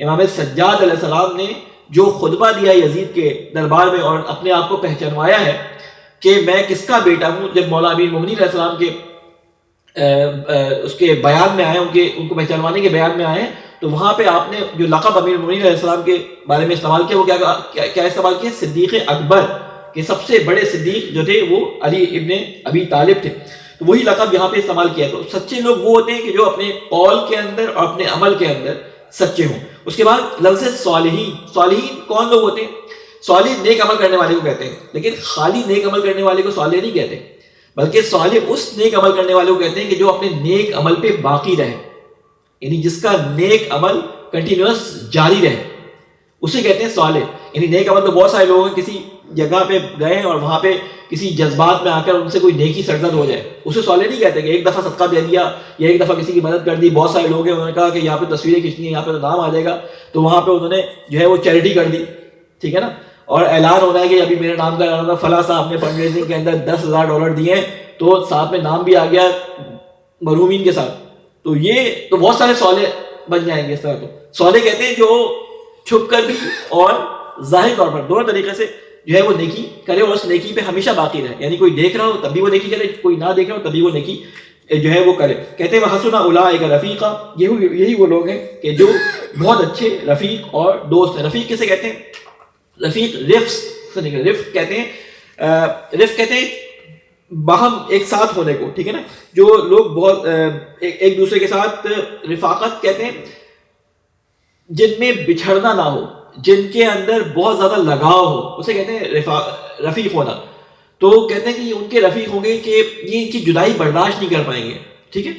امام سجاد علیہ السلام نے جو خطبہ دیا یزید کے دربار میں اور اپنے آپ کو پہچانوایا ہے کہ میں کس کا بیٹا ہوں، جب مولا امیر المومنین علیہ السلام کے اس کے بیان میں آئے، ان کو پہچانوانے کے بیان میں آئے، تو وہاں پہ آپ نے جو لقب امیر المومنین علیہ السلام کے بارے میں استعمال کیا وہ کیا استعمال کیا؟ صدیق اکبر. کہ سب سے بڑے صدیق جو تھے وہ علی ابن ابی طالب تھے. تو وہی لقب یہاں پہ استعمال کیا. تو سچے لوگ وہ ہوتے ہیں کہ جو اپنے قول کے اندر اور اپنے عمل کے اندر سچے ہوں. اس کے بعد لفظ صالحین. صالحین کون لوگ ہوتے ہیں؟ صالح نیک عمل کرنے والے کو کہتے ہیں، لیکن خالی نیک عمل کرنے والے کو صالح نہیں کہتے، بلکہ صالح اس نیک عمل کرنے والے کو کہتے ہیں کہ جو اپنے نیک عمل پہ باقی رہے، یعنی جس کا نیک عمل کنٹینیوس جاری رہے، اسے کہتے ہیں صالح. یعنی نیک عمل تو بہت سارے لوگ ہیں کسی جگہ پہ گئے ہیں اور وہاں پہ کسی جذبات میں آ کر ان سے کوئی نیکی سرزد ہو جائے، اسے صالح نہیں کہتے. کہ ایک دفعہ صدقہ دے دیا یا ایک دفعہ کسی کی مدد کر دی. بہت سارے لوگ ہیں، انہوں نے کہا کہ یہاں پہ تصویریں کھینچنی ہے، یہاں پہ تو نام آ جائے گا، تو وہاں پہ انہوں نے جو ہے وہ چیریٹی کر دی. ٹھیک ہے نا، اور اعلان ہونا ہے کہ ابھی میرے نام کا اعلان ہوگا، فلاں صاحب نے فنڈ ریزنگ کے اندر $10,000 دیے ہیں، تو ساتھ میں نام بھی آ گیا مرحومین کے ساتھ. تو یہ تو بہت سارے صالح بن جائیں گے اس طرح. تو صالح کہتے ہیں جو چھپ کر بھی اور ظاہر طور پر دونوں طریقے سے جو ہے وہ نیکی کرے اور اس نیکی پہ ہمیشہ باقی رہے. یعنی کوئی دیکھ رہا ہو تب بھی وہ نیکی کرے، کوئی نہ دیکھ رہا ہو تب بھی وہ نیکی جو ہے وہ کرے. کہتے ہیں وحسن اولئک رفیقا. یہی وہ لوگ ہیں کہ جو بہت اچھے رفیق اور دوست ہیں. رفیق کسے کہتے ہیں؟ رفیق رفق سے نکلے. رفق کہتے ہیں باہم ایک ساتھ ہونے کو. ٹھیک ہے نا، جو لوگ بہت ایک دوسرے کے ساتھ، رفاقت کہتے ہیں جن میں بچھڑنا نہ ہو، جن کے اندر بہت زیادہ لگاؤ ہو، اسے کہتے ہیں رفیق ہونا. تو کہتے ہیں کہ یہ ان کے رفیق ہوں گے کہ یہ ان کی جدائی برداشت نہیں کر پائیں گے. ٹھیک ہے،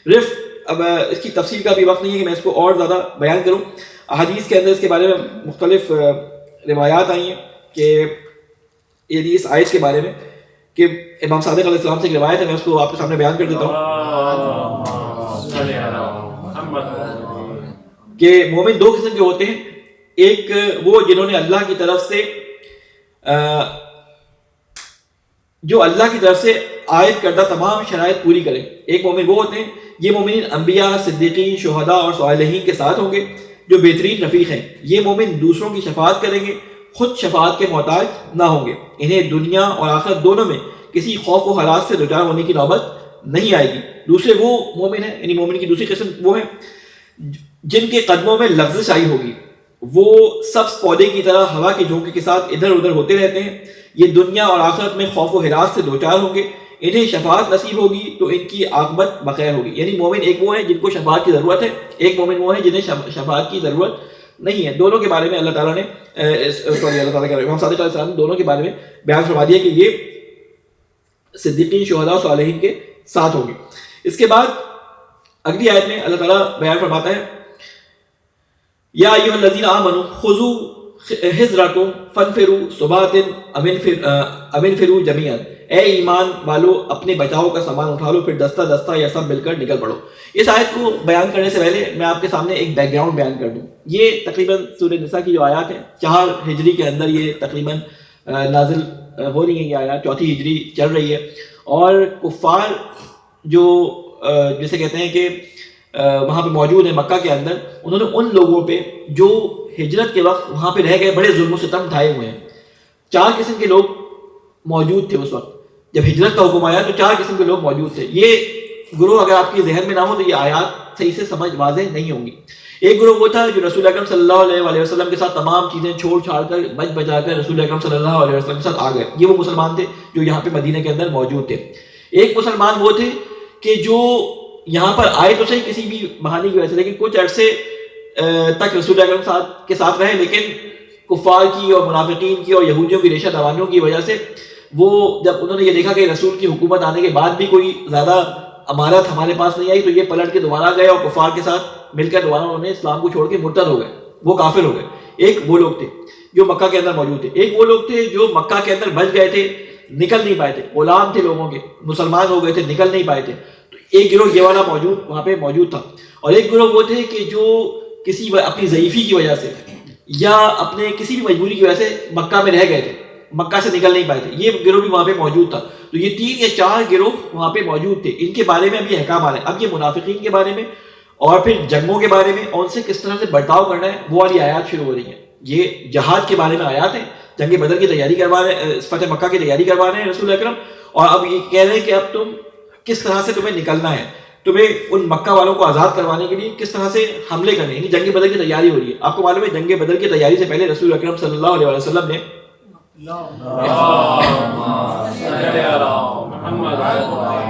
رفق. اب اس کی تفصیل کا بھی وقت نہیں ہے کہ میں اس کو اور زیادہ بیان کروں. احادیث کے اندر اس کے بارے میں مختلف روایات آئی ہیں کہ یعنی اس آیت کے بارے میں کہ امام صادق علیہ السلام سے ایک روایت ہے، میں اس کو آپ کے سامنے بیان کر دیتا ہوں کہ مومن دو قسم کے ہوتے ہیں. ایک وہ جنہوں نے اللہ کی طرف سے جو اللہ کی طرف سے عائد کردہ تمام شرائط پوری کریں. ایک مومن وہ ہوتے ہیں، یہ مومنین انبیاء، صدیقین، شہداء اور صالحین کے ساتھ ہوں گے جو بہترین رفیق ہیں. یہ مومن دوسروں کی شفاعت کریں گے، خود شفاعت کے محتاج نہ ہوں گے. انہیں دنیا اور آخرت دونوں میں کسی خوف و ہلاک سے دوچار ہونے کی نوبت نہیں آئے گی. دوسرے وہ مومن ہیں، یعنی مومن کی دوسری قسم وہ ہیں جن کے قدموں میں لغزش آئی ہوگی. وہ سبز پودے کی طرح ہوا کے جھونکے کے ساتھ ادھر ادھر ہوتے رہتے ہیں. یہ دنیا اور آخرت میں خوف و ہراس سے دوچار ہوں گے. انہیں شفاعت نصیب ہوگی تو ان کی عاقبت بخیر ہوگی. یعنی مومن ایک وہ ہیں جن کو شفاعت کی ضرورت ہے، ایک مومن وہ ہیں جنہیں شفاعت کی ضرورت نہیں ہے. دونوں کے بارے میں اللہ تعالیٰ نے اللہ تعالیٰ کے امام صادق علیہ السلام نے دونوں کے بارے میں بیان فرما دیا کہ یہ صدیقین، شہداء، صالحین کے ساتھ ہوں گے. اس کے بعد اگلی آیت میں اللہ تعالیٰ بیان فرماتا ہے یا ایھا الذین آمنوا خذوا حذرکم فانفروا ثبات ام انفروا جمیعا. اے ایمان والو اپنے بچاؤ کا سامان اٹھا لو، پھر دستہ دستہ یا سب مل کر نکل پڑو. اس آیت کو بیان کرنے سے پہلے میں آپ کے سامنے ایک بیک گراؤنڈ بیان کر دوں. یہ تقریباً سورہ نساء کی جو آیات ہیں 4 ہجری کے اندر یہ تقریباً نازل ہو رہی ہیں. یہ آیات 4 ہجری چل رہی ہے اور کفار جو جسے کہتے ہیں کہ وہاں پہ موجود ہیں مکہ کے اندر، انہوں نے ان لوگوں پہ جو ہجرت کے وقت وہاں پہ رہ گئے بڑے ظلم و ستم ڈھائے ہوئے ہیں. 4 قسم کے لوگ موجود تھے اس وقت جب ہجرت کا حکم آیا، تو 4 قسم کے لوگ موجود تھے. یہ گروہ اگر آپ کے ذہن میں نہ ہو تو یہ آیات صحیح سے سمجھ واضح نہیں ہوں گی. ایک گروہ وہ تھا جو رسول اکرم صلی اللہ علیہ وسلم کے ساتھ تمام چیزیں چھوڑ چھاڑ کر بچ بچا کر رسول اکرم صلی اللہ علیہ وسلم کے ساتھ آ گئے. یہ وہ مسلمان تھے جو یہاں پہ مدینہ کے اندر موجود تھے. ایک مسلمان وہ تھے کہ جو یہاں پر آئے تو صحیح کسی بھی بہانے کی وجہ سے، لیکن کچھ عرصے تک رسول اللہ اکرم کے ساتھ رہے، لیکن کفار کی اور منافقین کی اور یہودیوں کی ریشہ دوانیوں کی وجہ سے وہ جب انہوں نے یہ دیکھا کہ رسول کی حکومت آنے کے بعد بھی کوئی زیادہ امارت ہمارے پاس نہیں آئی، تو یہ پلٹ کے دوبارہ گئے اور کفار کے ساتھ مل کر دوبارہ انہوں نے اسلام کو چھوڑ کے مرتد ہو گئے، وہ کافر ہو گئے. ایک وہ لوگ تھے جو مکہ کے اندر موجود تھے، ایک وہ لوگ تھے جو مکہ کے اندر بچ گئے تھے، نکل نہیں پائے تھے، غلام تھے لوگوں کے، مسلمان ہو گئے تھے، نکل نہیں پائے تھے. تو ایک گروہ یہ والا وہاں پہ موجود تھا، اور ایک گروہ وہ تھے کہ جو کسی اپنی ضعیفی کی وجہ سے یا اپنے کسی بھی مجبوری کی وجہ سے مکہ میں رہ گئے تھے، مکہ سے نکل نہیں پائے تھے. یہ گروہ بھی وہاں پہ موجود تھا. تو یہ 3 یا 4 گروہ وہاں پہ موجود تھے. ان کے بارے میں اب یہ احکام آ رہے ہیں. اب یہ منافقین کے بارے میں اور پھر جنگوں کے بارے میں اور ان سے کس طرح سے برتاؤ کرنا ہے وہ والی آیات شروع ہو رہی ہیں. یہ جہاد کے بارے میں آیات ہیں، جنگ بدر کی تیاری کروا رہے ہیں، فتح مکہ کی تیاری کروا رہے ہیں رسول اکرم، اور اب یہ کہہ رہے ہیں کہ اب تم کس طرح سے تمہیں نکلنا ہے، تمہیں ان مکہ والوں کو آزاد کروانے کے لیے کس طرح سے حملے کرنے، یعنی جنگ بدر کی تیاری ہو رہی ہے. آپ کو معلوم ہے جنگ بدر کی تیاری سے پہلے رسول اکرم صلی اللہ علیہ وسلم نے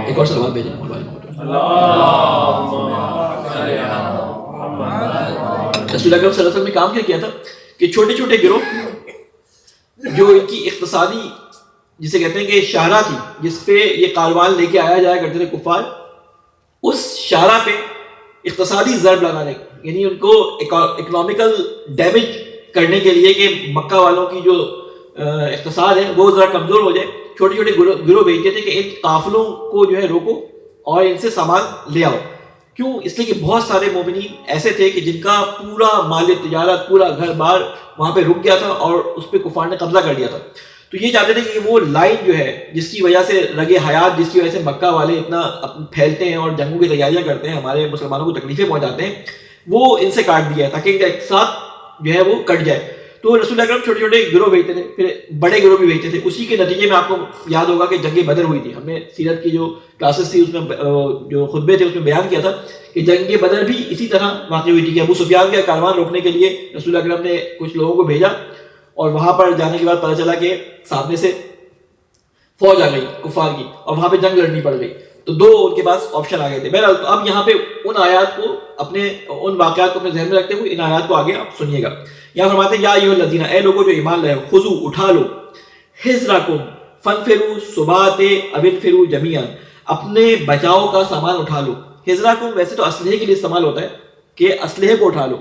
ایک اور سلوات بھیجا رسول اکرم صلی اللہ علیہ وسلم نے کام کیا تھا کہ چھوٹے چھوٹے گروہ جو ان کی اقتصادی جسے کہتے ہیں کہ شاہراہ تھی جس پہ یہ کاروان لے کے آیا جایا کرتے تھے کفار، اس شاہراہ پہ اقتصادی ضرب لگانے، یعنی ان کو اکنامیکل ڈیمیج کرنے کے لیے کہ مکہ والوں کی جو اقتصاد ہے وہ ذرا کمزور ہو جائے، چھوٹے چھوٹے گروہ بھیجتے تھے کہ ان قافلوں کو جو ہے روکو اور ان سے سامان لے آؤ. کیوں؟ اس لیے کہ بہت سارے مومنین ایسے تھے کہ جن کا پورا مال تجارت، پورا گھر بار وہاں پہ رک گیا تھا اور اس پہ کفار نے قبضہ کر لیا تھا. تو یہ چاہتے تھے کہ وہ لائن جو ہے جس کی وجہ سے رگ حیات، جس کی وجہ سے مکہ والے اتنا پھیلتے ہیں اور جنگوں کی تیاریاں کرتے ہیں، ہمارے مسلمانوں کو تکلیفیں پہنچاتے ہیں، وہ ان سے کاٹ دیا ہے تاکہ ان کا اقتصاد جو ہے وہ کٹ جائے. تو رسول اکرم چھوٹے چھوٹے گروہ بھیجتے تھے، پھر بڑے گروہ بھی بھیجتے تھے. اسی کے نتیجے میں آپ کو یاد ہوگا کہ جنگ بدر ہوئی تھی. ہم نے سیرت کی جو کلاسز تھی اس میں جو خطبے تھے اس میں بیان کیا تھا کہ جنگ بدر بھی اسی طرح واقع ہوئی تھی کہ ابو سفیان کا کاروان روکنے کے لیے رسول اکرم نے کچھ لوگوں کو بھیجا، اور وہاں پر جانے کے بعد پتہ چلا کہ سامنے سے فوج آ گئی کفار کی اور وہاں پہ جنگ لڑنی پڑ گئی. تو 2 ان کے پاس آپشن آ گئے تھے. بہرحال اب یہاں پہ ان آیات کو ان واقعات کو اپنے ذہن میں رکھتے ہوئے ان آیات کو آگے آپ سنیے گا. یہاں فرماتے ہیں یا ایھا الذین، اے لوگوں جو ایمان لائے ہو، خذوا اٹھا لو، حذرکم فانفروا ثبات او انفروا جمیعا، اپنے بچاؤ کا سامان اٹھا لو. حذرکم ویسے تو اسلحے کے لیے استعمال ہوتا ہے کہ اسلحے کو اٹھا لو،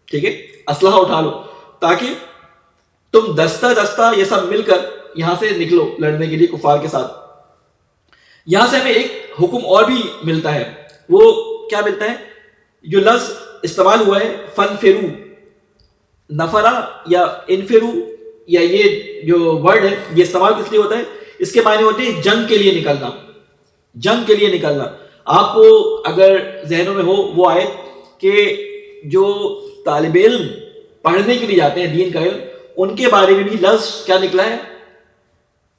ٹھیک ہے، اسلحہ اٹھا لو تاکہ تم دستہ دستہ یہ سب مل کر یہاں سے نکلو لڑنے کے لیے کفار کے ساتھ. یہاں سے ہمیں ایک حکم اور بھی ملتا ہے. وہ کیا ملتا ہے؟ جو لفظ استعمال ہوا ہے فنفرو، نفرا یا انفرو، یا یہ جو ورڈ ہے یہ استعمال کس لیے ہوتا ہے؟ اس کے معنی ہوتے ہیں جنگ کے لیے نکلنا، جنگ کے لیے نکلنا. آپ کو اگر ذہنوں میں ہو وہ آیت کہ جو طالب علم پڑھنے کے لیے جاتے ہیں دین کا علم، ان کے بارے میں بھی لفظ کیا نکلا ہے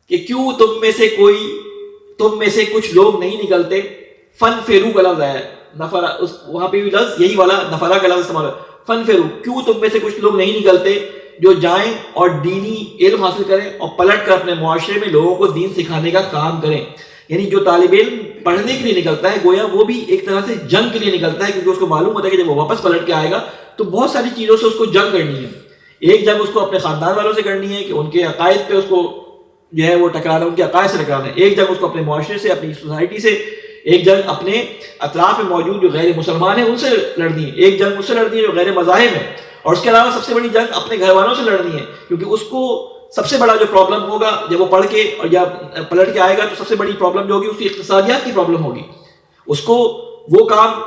کہ کیوں تم میں سے کچھ لوگ نہیں نکلتے. فن فیرو کا لفظ آیا ہے، نفرا، وہاں پہ بھی لفظ یہی والا نفرا کا لفظ استعمال ہے. فن فیرو، کیوں تم میں سے کچھ لوگ نہیں نکلتے جو جائیں اور دینی علم حاصل کریں اور پلٹ کر اپنے معاشرے میں لوگوں کو دین سکھانے کا کام کریں. یعنی جو طالب علم پڑھنے کے لیے نکلتا ہے گویا وہ بھی ایک طرح سے جنگ کے لیے نکلتا ہے، کیونکہ اس کو معلوم ہوتا ہے کہ جب وہ واپس پلٹ کے آئے گا تو بہت ساری چیزوں سے اس کو جنگ کرنی ہے. ایک جنگ اس کو اپنے خاندان والوں سے کرنی ہے کہ ان کے عقائد پہ اس کو جو ہے وہ ٹکرانا، ان کے عقائد سے ٹکرانا ہے. ایک جنگ اس کو اپنے معاشرے سے، اپنی سوسائٹی سے، ایک جنگ اپنے اطراف میں موجود جو غیر مسلمان ہیں ان سے لڑنی ہے، ایک جنگ اس سے لڑنی ہے جو غیر مذاہب ہے، اور اس کے علاوہ سب سے بڑی جنگ اپنے گھر والوں سے لڑنی ہے، کیونکہ اس کو سب سے بڑا جو پرابلم ہوگا جب وہ پڑھ کے اور یا پلٹ کے آئے گا تو سب سے بڑی پرابلم جو ہوگی اس کی اقتصادیات کی پرابلم ہوگی. اس کو وہ کام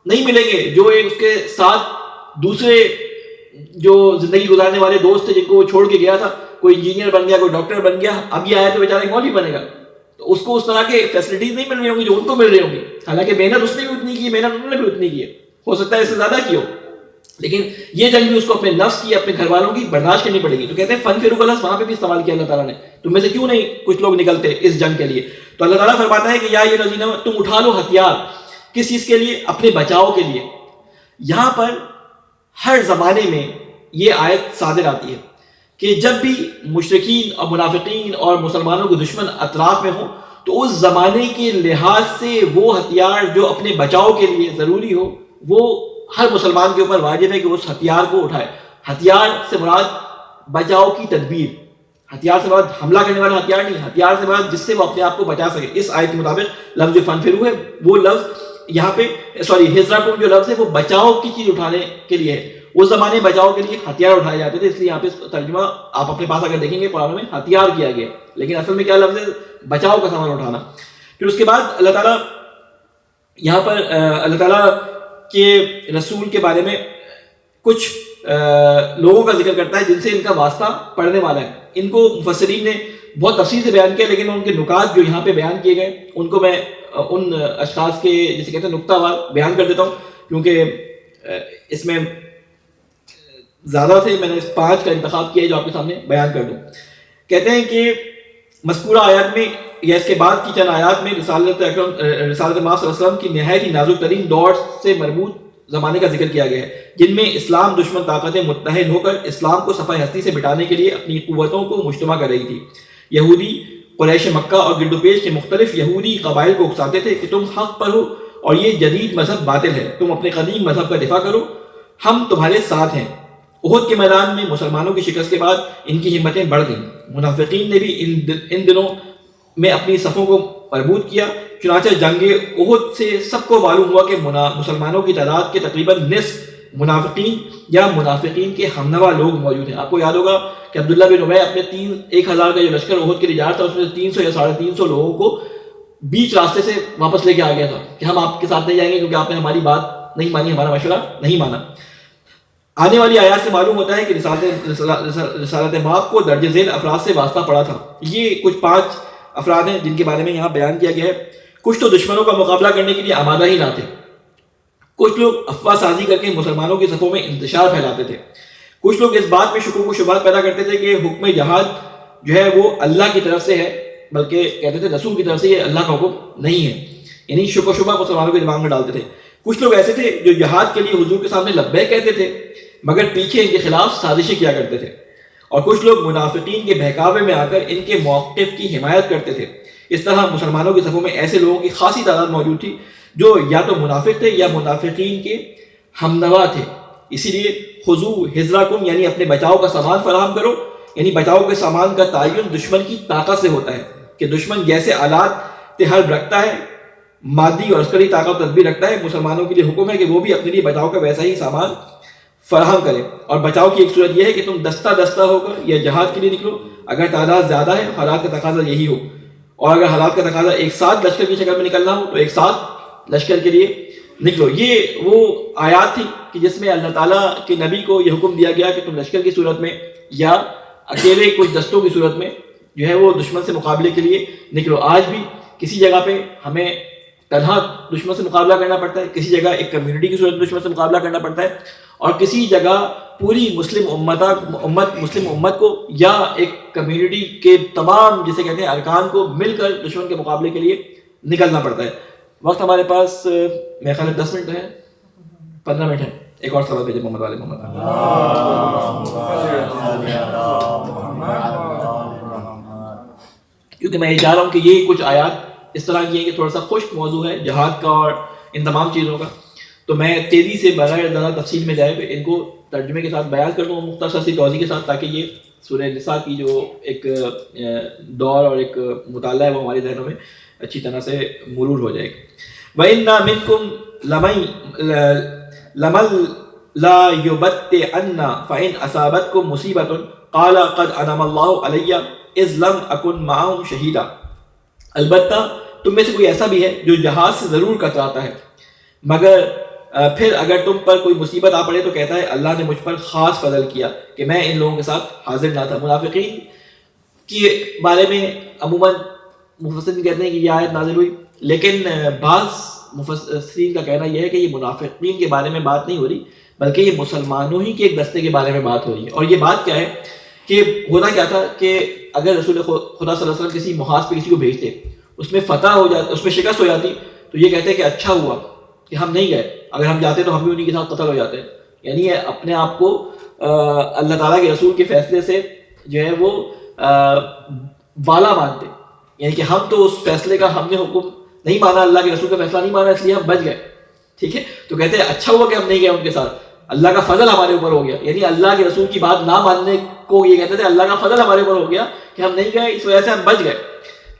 نہیں ملیں گے جو اس کے ساتھ دوسرے جو زندگی گزارنے والے دوست تھے جن کو وہ چھوڑ کے گیا تھا، کوئی انجینئر بن گیا، کوئی ڈاکٹر بن گیا، اب یہ آیا تو بیچارہ مولوی بنے گا، تو اس کو اس طرح کے فیسلٹیز نہیں مل رہی ہوں گی جو ان کو مل رہی ہوں گی. حالانکہ محنت اس نے بھی اتنی کی، محنت انہوں نے بھی اتنی کی ہے، ہو سکتا ہے اس سے زیادہ کی ہو، لیکن یہ جنگ بھی اس کو اپنے نفس کی، اپنے گھر والوں کی برداشت کرنی پڑے گی. تو کہتے ہیں فن فیرو کا لفظ وہاں پہ بھی استعمال کیا اللہ تعالیٰ نے، تم میں سے کیوں نہیں کچھ لوگ نکلتے اس جنگ کے لیے. تو اللہ تعالیٰ فرماتا ہے کہ یا ایھا الذین تم اٹھا لو ہتھیار، کس چیز کے لیے؟ اپنے بچاؤ کے لیے. یہاں پر ہر زمانے میں یہ آیت صادر آتی ہے کہ جب بھی مشرکین اور منافقین اور مسلمانوں کے دشمن اطراف میں ہوں تو اس زمانے کے لحاظ سے وہ ہتھیار جو اپنے بچاؤ کے لیے ضروری ہو وہ ہر مسلمان کے اوپر واجب ہے کہ اس ہتھیار کو اٹھائے. ہتھیار سے مراد بچاؤ کی تدبیر، ہتھیار سے مراد حملہ کرنے والا ہتھیار نہیں، ہتھیار سے مراد جس سے وہ اپنے آپ کو بچا سکے. اس آیت کے مطابق لفظ جو فنفرو ہے وہ لفظ یہاں پہ ہجرکم جو لفظ ہے وہ بچاؤ کی چیز اٹھانے کے لیے ہے. اس زمانے بچاؤ کے لیے ہتھیار اٹھائے جاتے تھے، اس لیے یہاں پہ ترجمہ آپ اپنے پاس اگر دیکھیں گے قرآن میں ہتھیار کیا گیا، لیکن اصل میں کیا لفظ ہے؟ بچاؤ کا سامان اٹھانا. پھر اس کے بعد اللہ تعالیٰ یہاں پر اللہ تعالیٰ کے رسول کے بارے میں کچھ لوگوں کا ذکر کرتا ہے جن سے ان کا واسطہ پڑھنے والا ہے. ان کو مفسرین نے بہت تفصیل سے بیان کیا، لیکن ان کے نکات جو یہاں پہ بیان کیے گئے ان کو میں ان اشخاص کے جسے کہتے ہیں نقطہ وار بیان کر دیتا ہوں، کیونکہ اس میں زیادہ تھے، میں نے 5 کا انتخاب کیا ہے جو آپ کے سامنے بیان کر دوں. کہتے ہیں کہ مذکورہ آیات میں یا اس کے بعد کی چند آیات میں رسالت محمد صلی اللہ علیہ وسلم کی نہایت ہی نازک ترین دور سے مربوط زمانے کا ذکر کیا گیا ہے، جن میں اسلام دشمن طاقتیں متحد ہو کر اسلام کو صفحہ ہستی سے مٹانے کے لیے اپنی قوتوں کو مجتمع کر رہی تھی. یہودی قریش مکہ اور گرد و پیش کے مختلف یہودی قبائل کو اکساتے تھے کہ تم حق پر ہو اور یہ جدید مذہب باطل ہے، تم اپنے قدیم مذہب کا دفاع کرو، ہم تمہارے ساتھ ہیں. احد کے میدان میں مسلمانوں کی شکست کے بعد ان کی ہمتیں بڑھ گئیں. منافقین نے بھی ان دنوں میں اپنی صفوں کو مربوط کیا. چنانچہ جنگ احد سے سب کو معلوم ہوا کہ مسلمانوں کی تعداد کے تقریباً نصف منافقین یا منافقین کے ہمنوا لوگ موجود ہیں. آپ کو یاد ہوگا کہ عبداللہ بن ابی اپنے 1000 کا جو لشکر احد کے لیے جا رہا تھا اس میں 300 یا 350 لوگوں کو بیچ راستے سے واپس لے کے آ گیا تھا کہ ہم آپ کے ساتھ نہیں جائیں گے کیونکہ آپ نے ہماری بات نہیں مانی، ہمارا مشورہ نہیں مانا. آنے والی آیات سے معلوم ہوتا ہے کہ رسالت مآب کو درج ذیل افراد سے واسطہ پڑا تھا. یہ کچھ 5 افراد ہیں جن کے بارے میں یہاں بیان کیا گیا ہے. کچھ تو دشمنوں کا مقابلہ کرنے کے لیے آمادہ ہی نہ تھے، کچھ لوگ افواہ سازی کر کے مسلمانوں کی صفوں میں انتشار پھیلاتے تھے، کچھ لوگ اس بات میں شکوک و شبہات پیدا کرتے تھے کہ حکم جہاد جو ہے وہ اللہ کی طرف سے ہے، بلکہ کہتے تھے رسول کی طرف سے یہ اللہ کا حکم نہیں ہے، یعنی شک و شبہ مسلمانوں کے دماغ میں ڈالتے تھے. کچھ لوگ ایسے تھے جو جہاد کے لیے حضور کے سامنے لبیک کہتے تھے مگر پیچھے ان کے خلاف سازشیں کیا کرتے تھے، اور کچھ لوگ منافقین کے بہکاوے میں آ کر ان کے موقف کی حمایت کرتے تھے. اس طرح مسلمانوں کی صفوں میں ایسے لوگوں کی خاصی تعداد موجود تھی جو یا تو منافق تھے یا منافقین کے ہمنوا تھے. اسی لیے خذوا حذرکم یعنی اپنے بچاؤ کا سامان فراہم کرو، یعنی بچاؤ کے سامان کا تعین دشمن کی طاقت سے ہوتا ہے کہ دشمن جیسے آلات حرب رکھتا ہے، مادی اور عسکری طاقت تدبیر رکھتا ہے، مسلمانوں کے لیے حکم ہے کہ وہ بھی اپنے لیے بچاؤ کا ویسا ہی سامان فراہم کرے. اور بچاؤ کی ایک صورت یہ ہے کہ تم دستہ دستہ ہو کر یا جہاد کے لیے نکلو اگر تعداد زیادہ ہے، حالات کا تقاضا یہی ہو، اور اگر حالات کا تقاضا ایک ساتھ لشکر کی شکل میں نکلنا ہو تو ایک ساتھ لشکر کے لیے نکلو. یہ وہ آیات تھی کہ جس میں اللہ تعالیٰ کے نبی کو یہ حکم دیا گیا کہ تم لشکر کی صورت میں یا اکیلے کچھ دستوں کی صورت میں جو ہے وہ دشمن سے مقابلے کے لیے نکلو. آج بھی کسی جگہ پہ ہمیں تنہا دشمن سے مقابلہ کرنا پڑتا ہے، کسی جگہ ایک کمیونٹی کی صورت میں دشمن سے مقابلہ کرنا پڑتا ہے، اور کسی جگہ پوری مسلم امت کو یا ایک کمیونٹی کے تمام جسے کہتے ہیں ارکان کو مل کر دشمن کے مقابلے کے لیے نکلنا پڑتا ہے. وقت ہمارے پاس میرے خیال 10 منٹ ہے، 15 منٹ ہے. ایک اور سوال بھیجے محمد والے محمد. کیونکہ میں یہ چاہ رہا ہوں کہ یہ کچھ آیات اس طرح کی ہیں کہ تھوڑا سا خشک موضوع ہے جہاد کا اور ان تمام چیزوں کا، تو میں تیزی سے بغیر زیادہ تفصیل میں جائے ان کو ترجمے کے ساتھ بیان کر دوں مختصر سی توضیح کے ساتھ، تاکہ یہ سورہ نساء کی جو ایک دور اور ایک مطالعہ ہے وہ ہمارے ذہنوں میں اچھی طرح سے مرور ہو جائے گی. وَإِنَّا مِنْكُمْ لَمَن لَا يُبَطِّئَنَّ فَإِنْ أَصَابَتْكُمْ مُصِيبَةٌ قَالَ قَدْ أَنْعَمَ اللَّهُ عَلَيَّ إِذْ لَمْ أَكُنْ مَعَهُمْ شَهِيدًا. البتہ تم میں سے کوئی ایسا بھی ہے جو جہاد سے ضرور کتراتا ہے، مگر پھر اگر تم پر کوئی مصیبت آ پڑے تو کہتا ہے اللہ نے مجھ پر خاص فضل کیا کہ میں ان لوگوں کے ساتھ حاضر نہ تھا. منافقین کے بارے میں عموماً مفسرین کہتے ہیں کہ یہ آیت نازل ہوئی، لیکن بعض مفسرین کا کہنا یہ ہے کہ یہ منافقین کے بارے میں بات نہیں ہو رہی بلکہ یہ مسلمانوں ہی کے ایک دستے کے بارے میں بات ہو رہی ہے. اور یہ بات کیا ہے کہ ہوتا کیا تھا کہ اگر رسول خدا صلی اللہ علیہ وسلم کسی محاذ پہ کسی کو بھیجتے، اس میں فتح ہو جاتی، اس میں شکست ہو جاتی، تو یہ کہتے ہیں کہ اچھا ہوا کہ ہم نہیں گئے، اگر ہم جاتے تو ہم بھی انہیں کے ساتھ قتل ہو جاتے. یعنی اپنے آپ کو اللہ تعالیٰ کے رسول کے فیصلے سے جو ہے وہ بالا مانتے یعنی کہ ہم تو اس فیصلے کا ہم نے حکم نہیں مانا, اللہ کے رسول کا فیصلہ نہیں مانا, اس لیے ہم بچ گئے. ٹھیک ہے, تو کہتے ہیں اچھا ہوا کہ ہم نہیں گئے ان کے ساتھ, اللہ کا فضل ہمارے اوپر ہو گیا. یعنی اللہ کے رسول کی بات نہ ماننے کو یہ کہتے تھے اللہ کا فضل ہمارے اوپر ہو گیا کہ ہم نہیں گئے, اس وجہ سے ہم بچ گئے.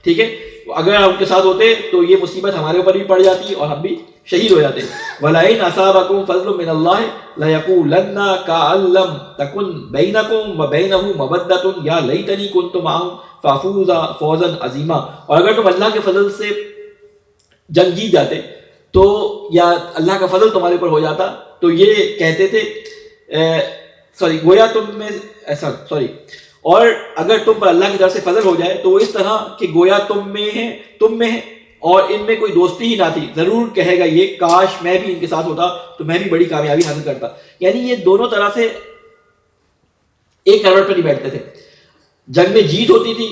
ٹھیک ہے, اگر ہم ان کے ساتھ ہوتے تو یہ مصیبت ہمارے اوپر بھی پڑ جاتی اور ہم بھی شہید ہو جاتے. وَلَئِنْ أَصَابَكُمْ فَضْلٌ مِّنَ اللَّهِ لَيَقُولَنَّ كَأَن لَّمْ تَكُن بَيْنَكُمْ وَبَيْنَهُ مَوَدَّةٌ يَا لَيْتَنِي كُنتُ مَعَهُمْ فَأَفُوزَ فَوْزًا عَظِيمًا. اور اگر تم اللہ کے فضل سے جنگ جیت جاتے تو یا اللہ کا فضل تمہارے اوپر ہو جاتا تو یہ کہتے تھے گویا تم میں ایسا اور اگر تم پر اللہ کی طرف سے فضل ہو جائے تو اس طرح کہ گویا تم میں ہے اور ان میں کوئی دوستی ہی نہ تھی, ضرور کہے گا یہ کاش میں بھی ان کے ساتھ ہوتا تو میں بھی بڑی کامیابی حاصل کرتا. یعنی یہ دونوں طرح سے ایک کروٹ پر نہیں بیٹھتے تھے. جنگ میں جیت ہوتی تھی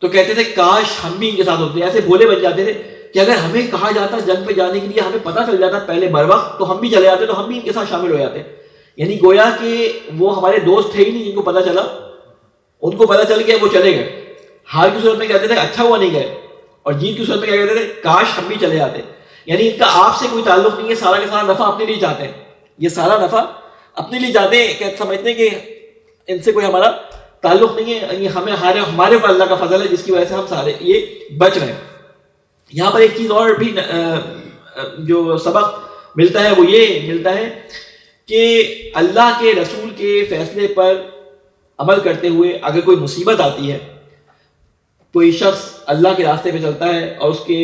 تو کہتے تھے کاش ہم بھی ان کے ساتھ ہوتے. ایسے بھولے بن جاتے تھے کہ اگر ہمیں کہا جاتا جنگ پہ جانے کے لیے, ہمیں پتہ چل جاتا پہلے بر وقت تو ہم بھی چلے جاتے, تو ہم بھی ان کے ساتھ شامل ہو جاتے. یعنی گویا کہ وہ ہمارے دوست تھے ہی نہیں جن کو پتہ چلا, ان کو پتہ چل گیا وہ چلے گئے. ہار کی صورت میں کہتے تھے اچھا ہوا نہیں گئے, اور جیت کی صورت میں کیا کہتے تھے کاش ہم بھی چلے جاتے. یعنی ان کا آپ سے کوئی تعلق نہیں ہے, سارا کا سارا نفع اپنے لیے چاہتے ہیں, یہ سارا نفع اپنے لیے چاہتے ہیں, کہ سمجھتے ہیں کہ ان سے کوئی ہمارا تعلق نہیں ہے, ہمیں ہمارے اوپر اللہ کا فضل ہے جس کی وجہ سے ہم سارے یہ بچ رہے ہیں. یہاں پر ایک چیز اور بھی جو سبق ملتا ہے وہ یہ ملتا ہے کہ اللہ کے رسول کے فیصلے پر عمل کرتے ہوئے اگر کوئی مصیبت آتی ہے, کوئی شخص اللہ کے راستے پہ چلتا ہے اور اس کے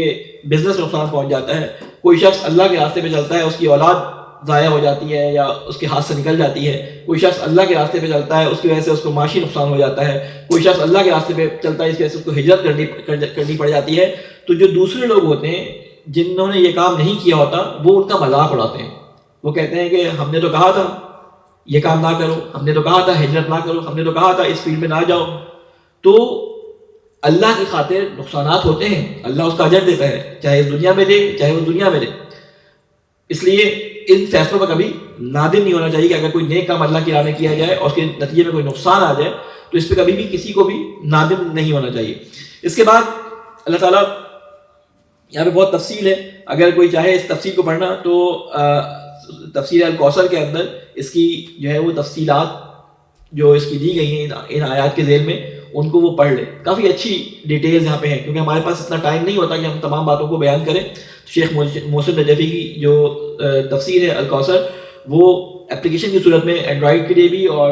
بزنس میں نقصان پہنچ جاتا ہے, کوئی شخص اللہ کے راستے پہ چلتا ہے اس کی اولاد ضائع ہو جاتی ہے یا اس کے ہاتھ سے نکل جاتی ہے, کوئی شخص اللہ کے راستے پہ چلتا ہے اس کی وجہ سے اس کو معاشی نقصان ہو جاتا ہے, کوئی شخص اللہ کے راستے پہ چلتا ہے اس کی وجہ سے اس کو ہجرت کرنی پڑ جاتی ہے, تو جو دوسرے لوگ ہوتے ہیں جنہوں نے یہ کام نہیں کیا ہوتا وہ ان کا مذاق اڑاتے ہیں. وہ کہتے ہیں کہ ہم نے تو کہا تھا یہ کام نہ کرو, ہم نے تو کہا تھا ہجرت نہ کرو, ہم نے تو کہا تھا اس فیلڈ میں نہ جاؤ. تو اللہ کی خاطر نقصانات ہوتے ہیں, اللہ اس کا اجر دیتا ہے, چاہے اس دنیا میں دے چاہے اس دنیا میں دے. اس لیے ان فیصلوں پر کبھی نادم نہیں ہونا چاہیے کہ اگر کوئی نیک کام اللہ کی راہ میں کیا جائے اور اس کے نتیجے میں کوئی نقصان آ جائے تو اس پہ کبھی بھی کسی کو بھی نادم نہیں ہونا چاہیے. اس کے بعد اللہ تعالیٰ یہاں پہ بہت تفصیل ہے, اگر کوئی چاہے اس تفصیل کو پڑھنا تو تفسیر الکوثر کے اندر اس کی جو ہے وہ تفصیلات جو اس کی دی گئی ہیں ان آیات کے ذیل میں ان کو وہ پڑھ لے. کافی اچھی ڈیٹیلز یہاں پہ ہیں کیونکہ ہمارے پاس اتنا ٹائم نہیں ہوتا کہ ہم تمام باتوں کو بیان کریں. شیخ محسن نجفی کی جو تفسیر ہے الکوثر وہ اپلیکیشن کی صورت میں اینڈرائڈ کے لیے بھی اور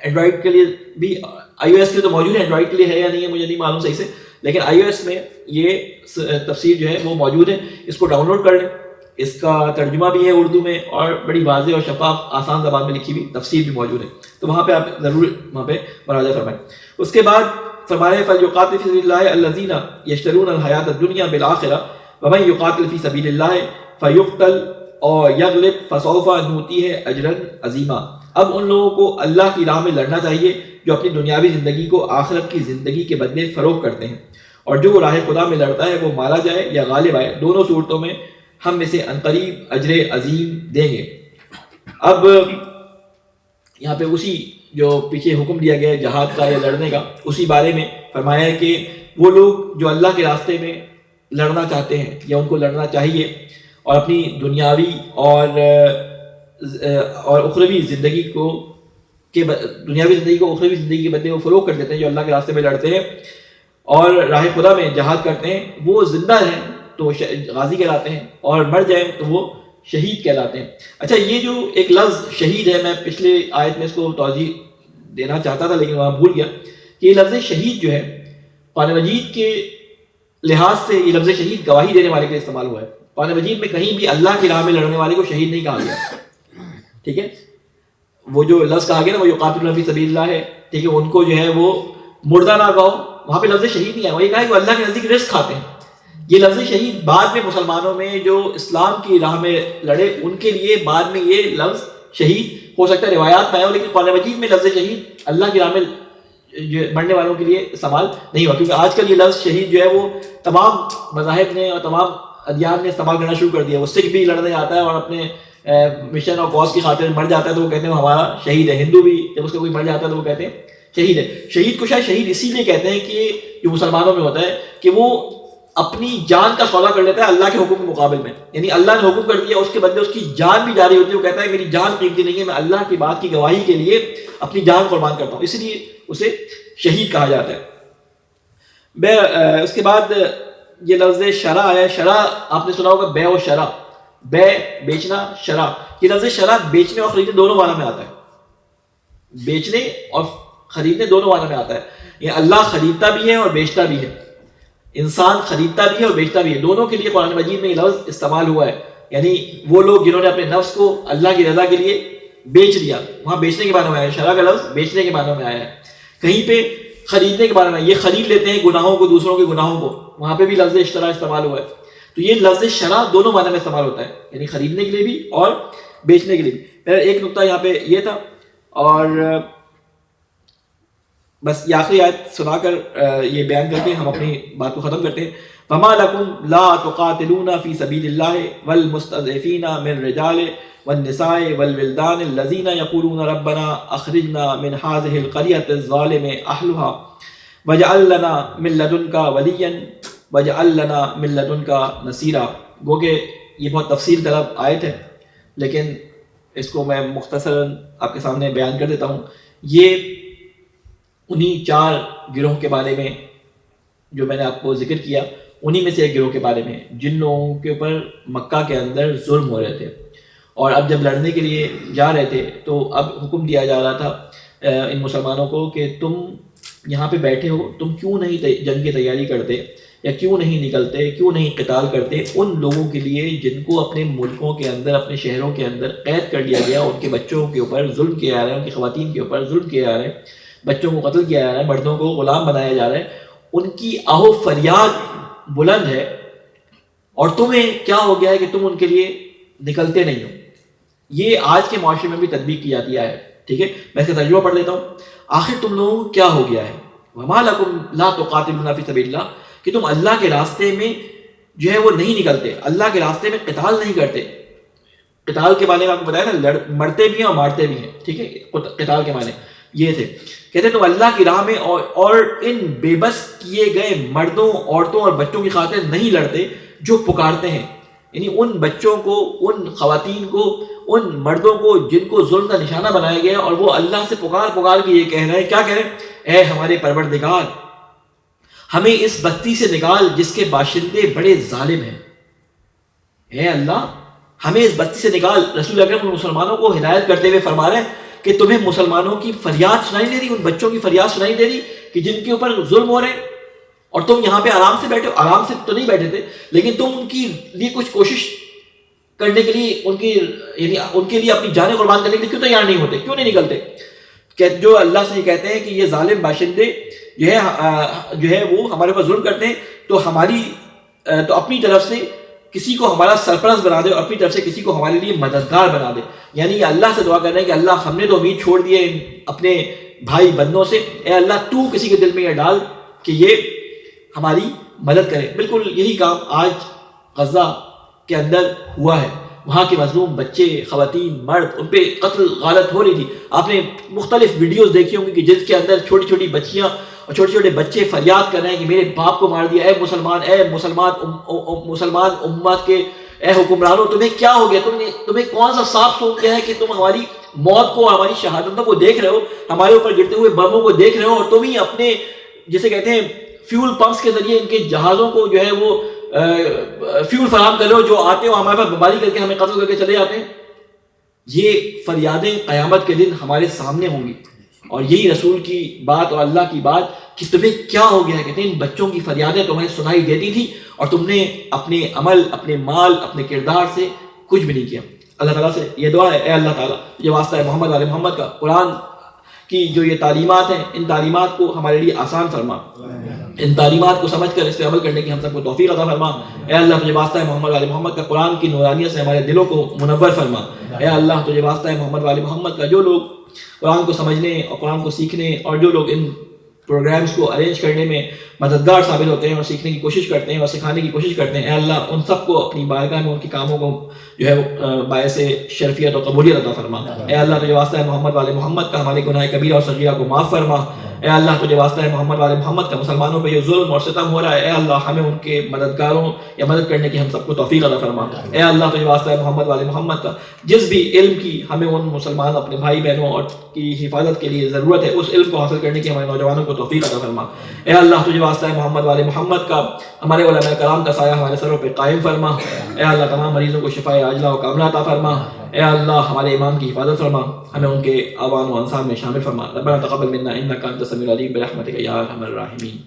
اینڈرائڈ کے لیے بھی, آئی او ایس کے لیے تو موجود ہے, اینڈرائڈ کے لیے ہے یا نہیں ہے مجھے نہیں معلوم صحیح سے, لیکن آئی او ایس میں یہ تفسیر جو ہے وہ موجود ہے. اس کو ڈاؤن لوڈ کر لیں, اس کا ترجمہ بھی ہے اردو میں اور بڑی واضح اور شفاف آسان زبان میں لکھی ہوئی تفسیر بھی موجود ہے, تو وہاں پہ آپ ضرور وہاں پہ مراجعہ فرمائیں. اس کے بعد فرمائے فَلْيُقَاتِلْ فِي سَبِيلِ اللَّهِ الَّذِينَ يَشْتَرُونَ الْحَيَاةَ الدُّنْيَا بِالْآخِرَةِ وَمَنْ يُقَاتِلْ فِي سَبِيلِ اللَّهِ فَيُقْتَلْ أَوْ يَغْلِبْ فَسَوْفَ نُؤْتِيهِ أَجْرًا عَظِيمًا. اب ان لوگوں کو اللہ کی راہ میں لڑنا چاہیے جو اپنی دنیاوی زندگی کو آخرت کی زندگی کے بدلے فروغ کرتے ہیں, اور جو راہ خدا میں لڑتا ہے وہ مارا جائے یا غالب آئے, دونوں صورتوں میں ہم اسے عنقریب اجر عظیم دیں گے. اب یہاں پہ اسی جو پیچھے حکم دیا گیا ہے جہاد کا یا لڑنے کا, اسی بارے میں فرمایا ہے کہ وہ لوگ جو اللہ کے راستے میں لڑنا چاہتے ہیں یا ان کو لڑنا چاہیے اور اپنی دنیاوی اور اخروی زندگی کو دنیاوی زندگی کو اخروی زندگی کے بدلے وہ فروغ کر دیتے ہیں, جو اللہ کے راستے میں لڑتے ہیں اور راہ خدا میں جہاد کرتے ہیں, وہ زندہ ہیں تو غازی کہلاتے ہیں اور مر جائیں تو وہ شہید کہلاتے ہیں. اچھا, یہ جو ایک لفظ شہید ہے, میں پچھلے آیت میں اس کو توضیح دینا چاہتا تھا لیکن وہاں بھول گیا کہ یہ لفظ شہید جو ہے قرآن مجید کے لحاظ سے یہ لفظ شہید گواہی دینے والے کے لیے استعمال ہوا ہے. قرآن مجید میں کہیں بھی اللہ کی راہ میں لڑنے والے کو شہید نہیں کہا گیا. ٹھیک ہے, وہ جو لفظ کہا گیا نا وہ یقاتلون فی سبیل اللہ ہے, ٹھیک ہے, ان کو جو ہے وہ مردہ نہ کہو, وہاں پہ لفظ شہید نہیں ہے. وہ یہ کہا کہ وہ اللہ کے نزدیک رزق کھاتے ہیں. یہ لفظ شہید بعد میں مسلمانوں میں جو اسلام کی راہ میں لڑے ان کے لیے بعد میں یہ لفظ شہید ہو سکتا ہے روایات میں آیا ہو, لیکن قرآن مجید میں لفظ شہید اللہ کی راہ میں مرنے والوں کے لیے استعمال نہیں ہوا, کیونکہ آج کل یہ لفظ شہید جو ہے وہ تمام مذاہب نے اور تمام ادیان نے استعمال کرنا شروع کر دیا. وہ سکھ بھی لڑنے آتا ہے اور اپنے مشن اور کاز کی خاطر مر جاتا ہے تو وہ کہتے ہیں وہ ہمارا شہید ہے. ہندو بھی جب اس کا کوئی مر جاتا ہے تو وہ کہتے ہیں شہید ہے. شہید کو شاید شہید اسی لیے کہتے ہیں کہ جو مسلمانوں میں ہوتا ہے کہ وہ اپنی جان کا سودا کر لیتا ہے اللہ کے حکم کے مقابل میں. یعنی اللہ نے حکم کر دیا، اس کے بدلے اس کی جان بھی جاری ہوتی ہے. وہ کہتا ہے میری جان قیمتی نہیں ہے، میں اللہ کی بات کی گواہی کے لیے اپنی جان قربان کرتا ہوں، اس لیے اسے شہید کہا جاتا ہے. اس کے بعد یہ لفظ شرع آیا. شرع آپ نے سنا ہوگا بے و شرع، بے بیچنا، شرع. یہ لفظ شرع بیچنے اور خریدنے دونوں معنی میں آتا ہے. بیچنے اور خریدنے دونوں معنی میں آتا ہے. یہ اللہ خریدتا بھی ہے اور بیچتا بھی ہے، انسان خریدتا بھی ہے اور بیچتا بھی ہے. دونوں کے لیے قرآن مجید میں یہ لفظ استعمال ہوا ہے. یعنی وہ لوگ جنہوں نے اپنے نفس کو اللہ کی رضا کے لیے بیچ دیا، وہاں بیچنے کے معنی میں آیا ہے. شرع کا لفظ بیچنے کے معنی میں آیا ہے. کہیں پہ خریدنے کے بارے میں، یہ خرید لیتے ہیں گناہوں کو، دوسروں کے گناہوں کو، وہاں پہ بھی لفظ اشترا استعمال ہوا ہے. تو یہ لفظ شرع دونوں معنی میں استعمال ہوتا ہے، یعنی خریدنے کے لیے بھی اور بیچنے کے لیے بھی. ایک نقطہ یہاں پہ یہ تھا. اور بس یہ آخری آیت سنا کر یہ بیان کر کے ہم اپنی بات کو ختم کرتے ہیں. وَمَا لَكُمْ لَا تُقَاتِلُونَ فِي سَبِيلِ اللَّهِ وَالْمُسْتَضْعِفِينَ مِنْ الرِّجَالِ وَالنِّسَاءِ وَالْوِلْدَانِ الَّذِينَ يَقُولُونَ رَبَّنَا أَخْرِجْنَا مِنْ هَٰذِهِ الْقَرْيَةِ الظَّالِمِ أَهْلُهَا وَاجْعَل لَّنَا مِن لَّدُنكَ وَلِيًّا وَاجْعَل لَّنَا مِن لَّدُنكَ نَصِيرًا. گو کہ یہ بہت تفصیل طلب آیت ہے، لیکن اس کو میں مختصراً آپ کے سامنے بیان کر دیتا ہوں. یہ انہی 4 گروہ کے بارے میں جو میں نے آپ کو ذکر کیا، انہی میں سے ایک گروہ کے بارے میں جن لوگوں کے اوپر مکہ کے اندر ظلم ہو رہے تھے. اور اب جب لڑنے کے لیے جا رہے تھے تو اب حکم دیا جا رہا تھا ان مسلمانوں کو کہ تم یہاں پہ بیٹھے ہو، تم کیوں نہیں جنگ کی تیاری کرتے، یا کیوں نہیں نکلتے، کیوں نہیں قتال کرتے ان لوگوں کے لیے جن کو اپنے ملکوں کے اندر، اپنے شہروں کے اندر قید کر لیا گیا، ان کے بچوں کے اوپر ظلم کیا جا رہا ہے، ان کی خواتین کے اوپر ظلم کیا جا رہا ہے، بچوں کو قتل کیا جا رہا ہے، مردوں کو غلام بنایا جا رہا ہے. ان کی آہو فریاد بلند ہے، اور تمہیں کیا ہو گیا ہے کہ تم ان کے لیے نکلتے نہیں ہو. یہ آج کے معاشرے میں بھی تطبیق کی جاتی ہے. ٹھیک ہے، میں اس کا ترجمہ پڑھ لیتا ہوں. آخر تم لوگوں کو کیا ہو گیا ہے؟ وَمَا لَكُمْ لَا تُقَاتِلُونَ فِي سَبِيلِ اللَّهِ، کہ تم اللہ کے راستے میں جو ہے وہ نہیں نکلتے، اللہ کے راستے میں قتال نہیں کرتے. قتال کے بارے میں آپ کو بتایا نا، مرتے بھی ہیں اور مارتے بھی ہیں. ٹھیک ہے، قتال کے معنی یہ تھے. کہتے تم اللہ کی راہ میں اور ان بے بس کیے گئے مردوں، عورتوں اور بچوں کی خاطر نہیں لڑتے جو پکارتے ہیں. یعنی ان بچوں کو، ان خواتین کو، ان مردوں کو جن کو ظلم کا نشانہ بنایا گیا، اور وہ اللہ سے پکار پکار کے یہ کہہ رہے ہیں. کیا کہہ رہے ہیں؟ اے ہمارے پروردگار، ہمیں اس بستی سے نکال جس کے باشندے بڑے ظالم ہیں. اے اللہ، ہمیں اس بستی سے نکال. رسول اکرم مسلمانوں کو ہدایت کرتے ہوئے فرما رہے ہیں کہ تمہیں مسلمانوں کی فریاد سنائی دے رہی، ان بچوں کی فریاد سنائی دے رہی کہ جن کے اوپر ظلم ہو رہے ہیں، اور تم یہاں پہ آرام سے بیٹھے ہو. آرام سے تو نہیں بیٹھے تھے، لیکن تم ان کی لیے کچھ کوشش کرنے کے لیے، ان کے لیے اپنی جانیں قربان کرنے کے لیے کیوں تیار نہیں ہوتے، کیوں نہیں نکلتے؟ کہ جو اللہ سے یہ کہتے ہیں کہ یہ ظالم باشندے جو ہے وہ ہمارے اوپر ظلم کرتے ہیں، تو اپنی طرف سے کسی کو ہمارا سرپرست بنا دے، اور اپنی طرف سے کسی کو ہمارے لیے مددگار بنا دے. یعنی اللہ سے دعا کر رہے ہیں کہ اللہ، ہم نے تو امید چھوڑ دی ہے اپنے بھائی بندوں سے، اے اللہ تو کسی کے دل میں یہ ڈال کہ یہ ہماری مدد کرے. بالکل یہی کام آج غزہ کے اندر ہوا ہے. وہاں کے مظلوم بچے، خواتین، مرد، ان پہ قتل غارت ہو رہی تھی. آپ نے مختلف ویڈیوز دیکھی ہوں گی کہ جس کے اندر چھوٹی چھوٹی بچیاں اور چھوٹے چھوٹے بچے فریاد کر رہے ہیں کہ میرے باپ کو مار دیا. اے مسلمان امت کے اے حکمرانوں، تمہیں کیا ہو گیا؟ تمہیں کون سا صاف سوچ گیا ہے کہ تم ہماری موت کو، ہماری شہادتوں کو دیکھ رہے ہو، ہمارے اوپر گرتے ہوئے بموں کو دیکھ رہے ہو، اور تم ہی اپنے جسے کہتے ہیں فیول پمپس کے ذریعے ان کے جہازوں کو جو ہے وہ فیول فراہم کر رہے ہو، جو آتے ہو ہمارے پاس بمباری کر کے ہمیں قتل کر کے چلے جاتے ہیں. یہ فریادیں قیامت کے دن ہمارے سامنے ہوں گی، اور یہی رسول کی بات اور اللہ کی بات کہ تمہیں کیا ہو گیا ہے. کہتے ہیں ان بچوں کی فریادیں تمہیں سنائی دیتی تھی، اور تم نے اپنے عمل، اپنے مال، اپنے کردار سے کچھ بھی نہیں کیا. اللہ تعالیٰ سے یہ دعا ہے، اے اللہ تعالیٰ، یہ واسطہ ہے محمد علیہ محمد کا، قرآن کی جو یہ تعلیمات ہیں، ان تعلیمات کو ہمارے لیے آسان فرما، ان تعلیمات کو سمجھ کر اس پہ عمل کرنے کی ہم سب کو توفیق عطا فرما. اے اللہ، تجھے واسطہ ہے محمد علیہ محمد کا، قرآن کی نورانیت سے ہمارے دلوں کو منور فرما. اے اللہ، تجھے واسطہ ہے محمد علیہ محمد کا، جو لوگ قرآن کو سمجھنے اور قرآن کو سیکھنے، اور جو لوگ ان پروگرامز کو ارینج کرنے میں مددگار ثابت ہوتے ہیں اور سیکھنے کی کوشش کرتے ہیں اور سکھانے کی کوشش کرتے ہیں، اے اللہ ان سب کو اپنی بارگاہ میں ان کے کاموں کو جو ہے باعث شرفیت اور قبولیت عطا فرما۔ اے اللہ تجھے واسطہ ہے محمد والے محمد کا ہمارے گناہ کبیرہ اور صغیرہ کو معاف فرما۔ اے اللہ تجھے واسطہ ہے محمد والے محمد کا مسلمانوں پہ جو ظلم اور ستم ہو رہا ہے، اے اللہ ہمیں ان کے مددگاروں یا مدد کرنے کی ہم سب کو توفیق عطا فرما۔ اے اللہ تجھے واسطہ ہے محمد والے محمد کا جس بھی علم کی ہمیں ان مسلمان اپنے بھائی بہنوں اور کی حفاظت کے لیے ضرورت ہے، اس علم کو حاصل کرنے کی ہمارے نوجوانوں کو توفیق عطا فرما۔ اے اللہ تجھے واسطہ ہے محمد والے محمد کا ہمارے علماء کرام کا سایہ ہمارے سروں پہ قائم فرما۔ اے اللہ تمام مریضوں کو شفائے عاجلہ و کاملہ عطا فرما۔ اے اللہ ہمارے امام کی حفاظت فرما، ہمیں ان کے اعوان و انصار میں شامل فرما۔ ربنا تقبل منا انک انت السمیع العلیم برحمتک یا ارحم الراحمین۔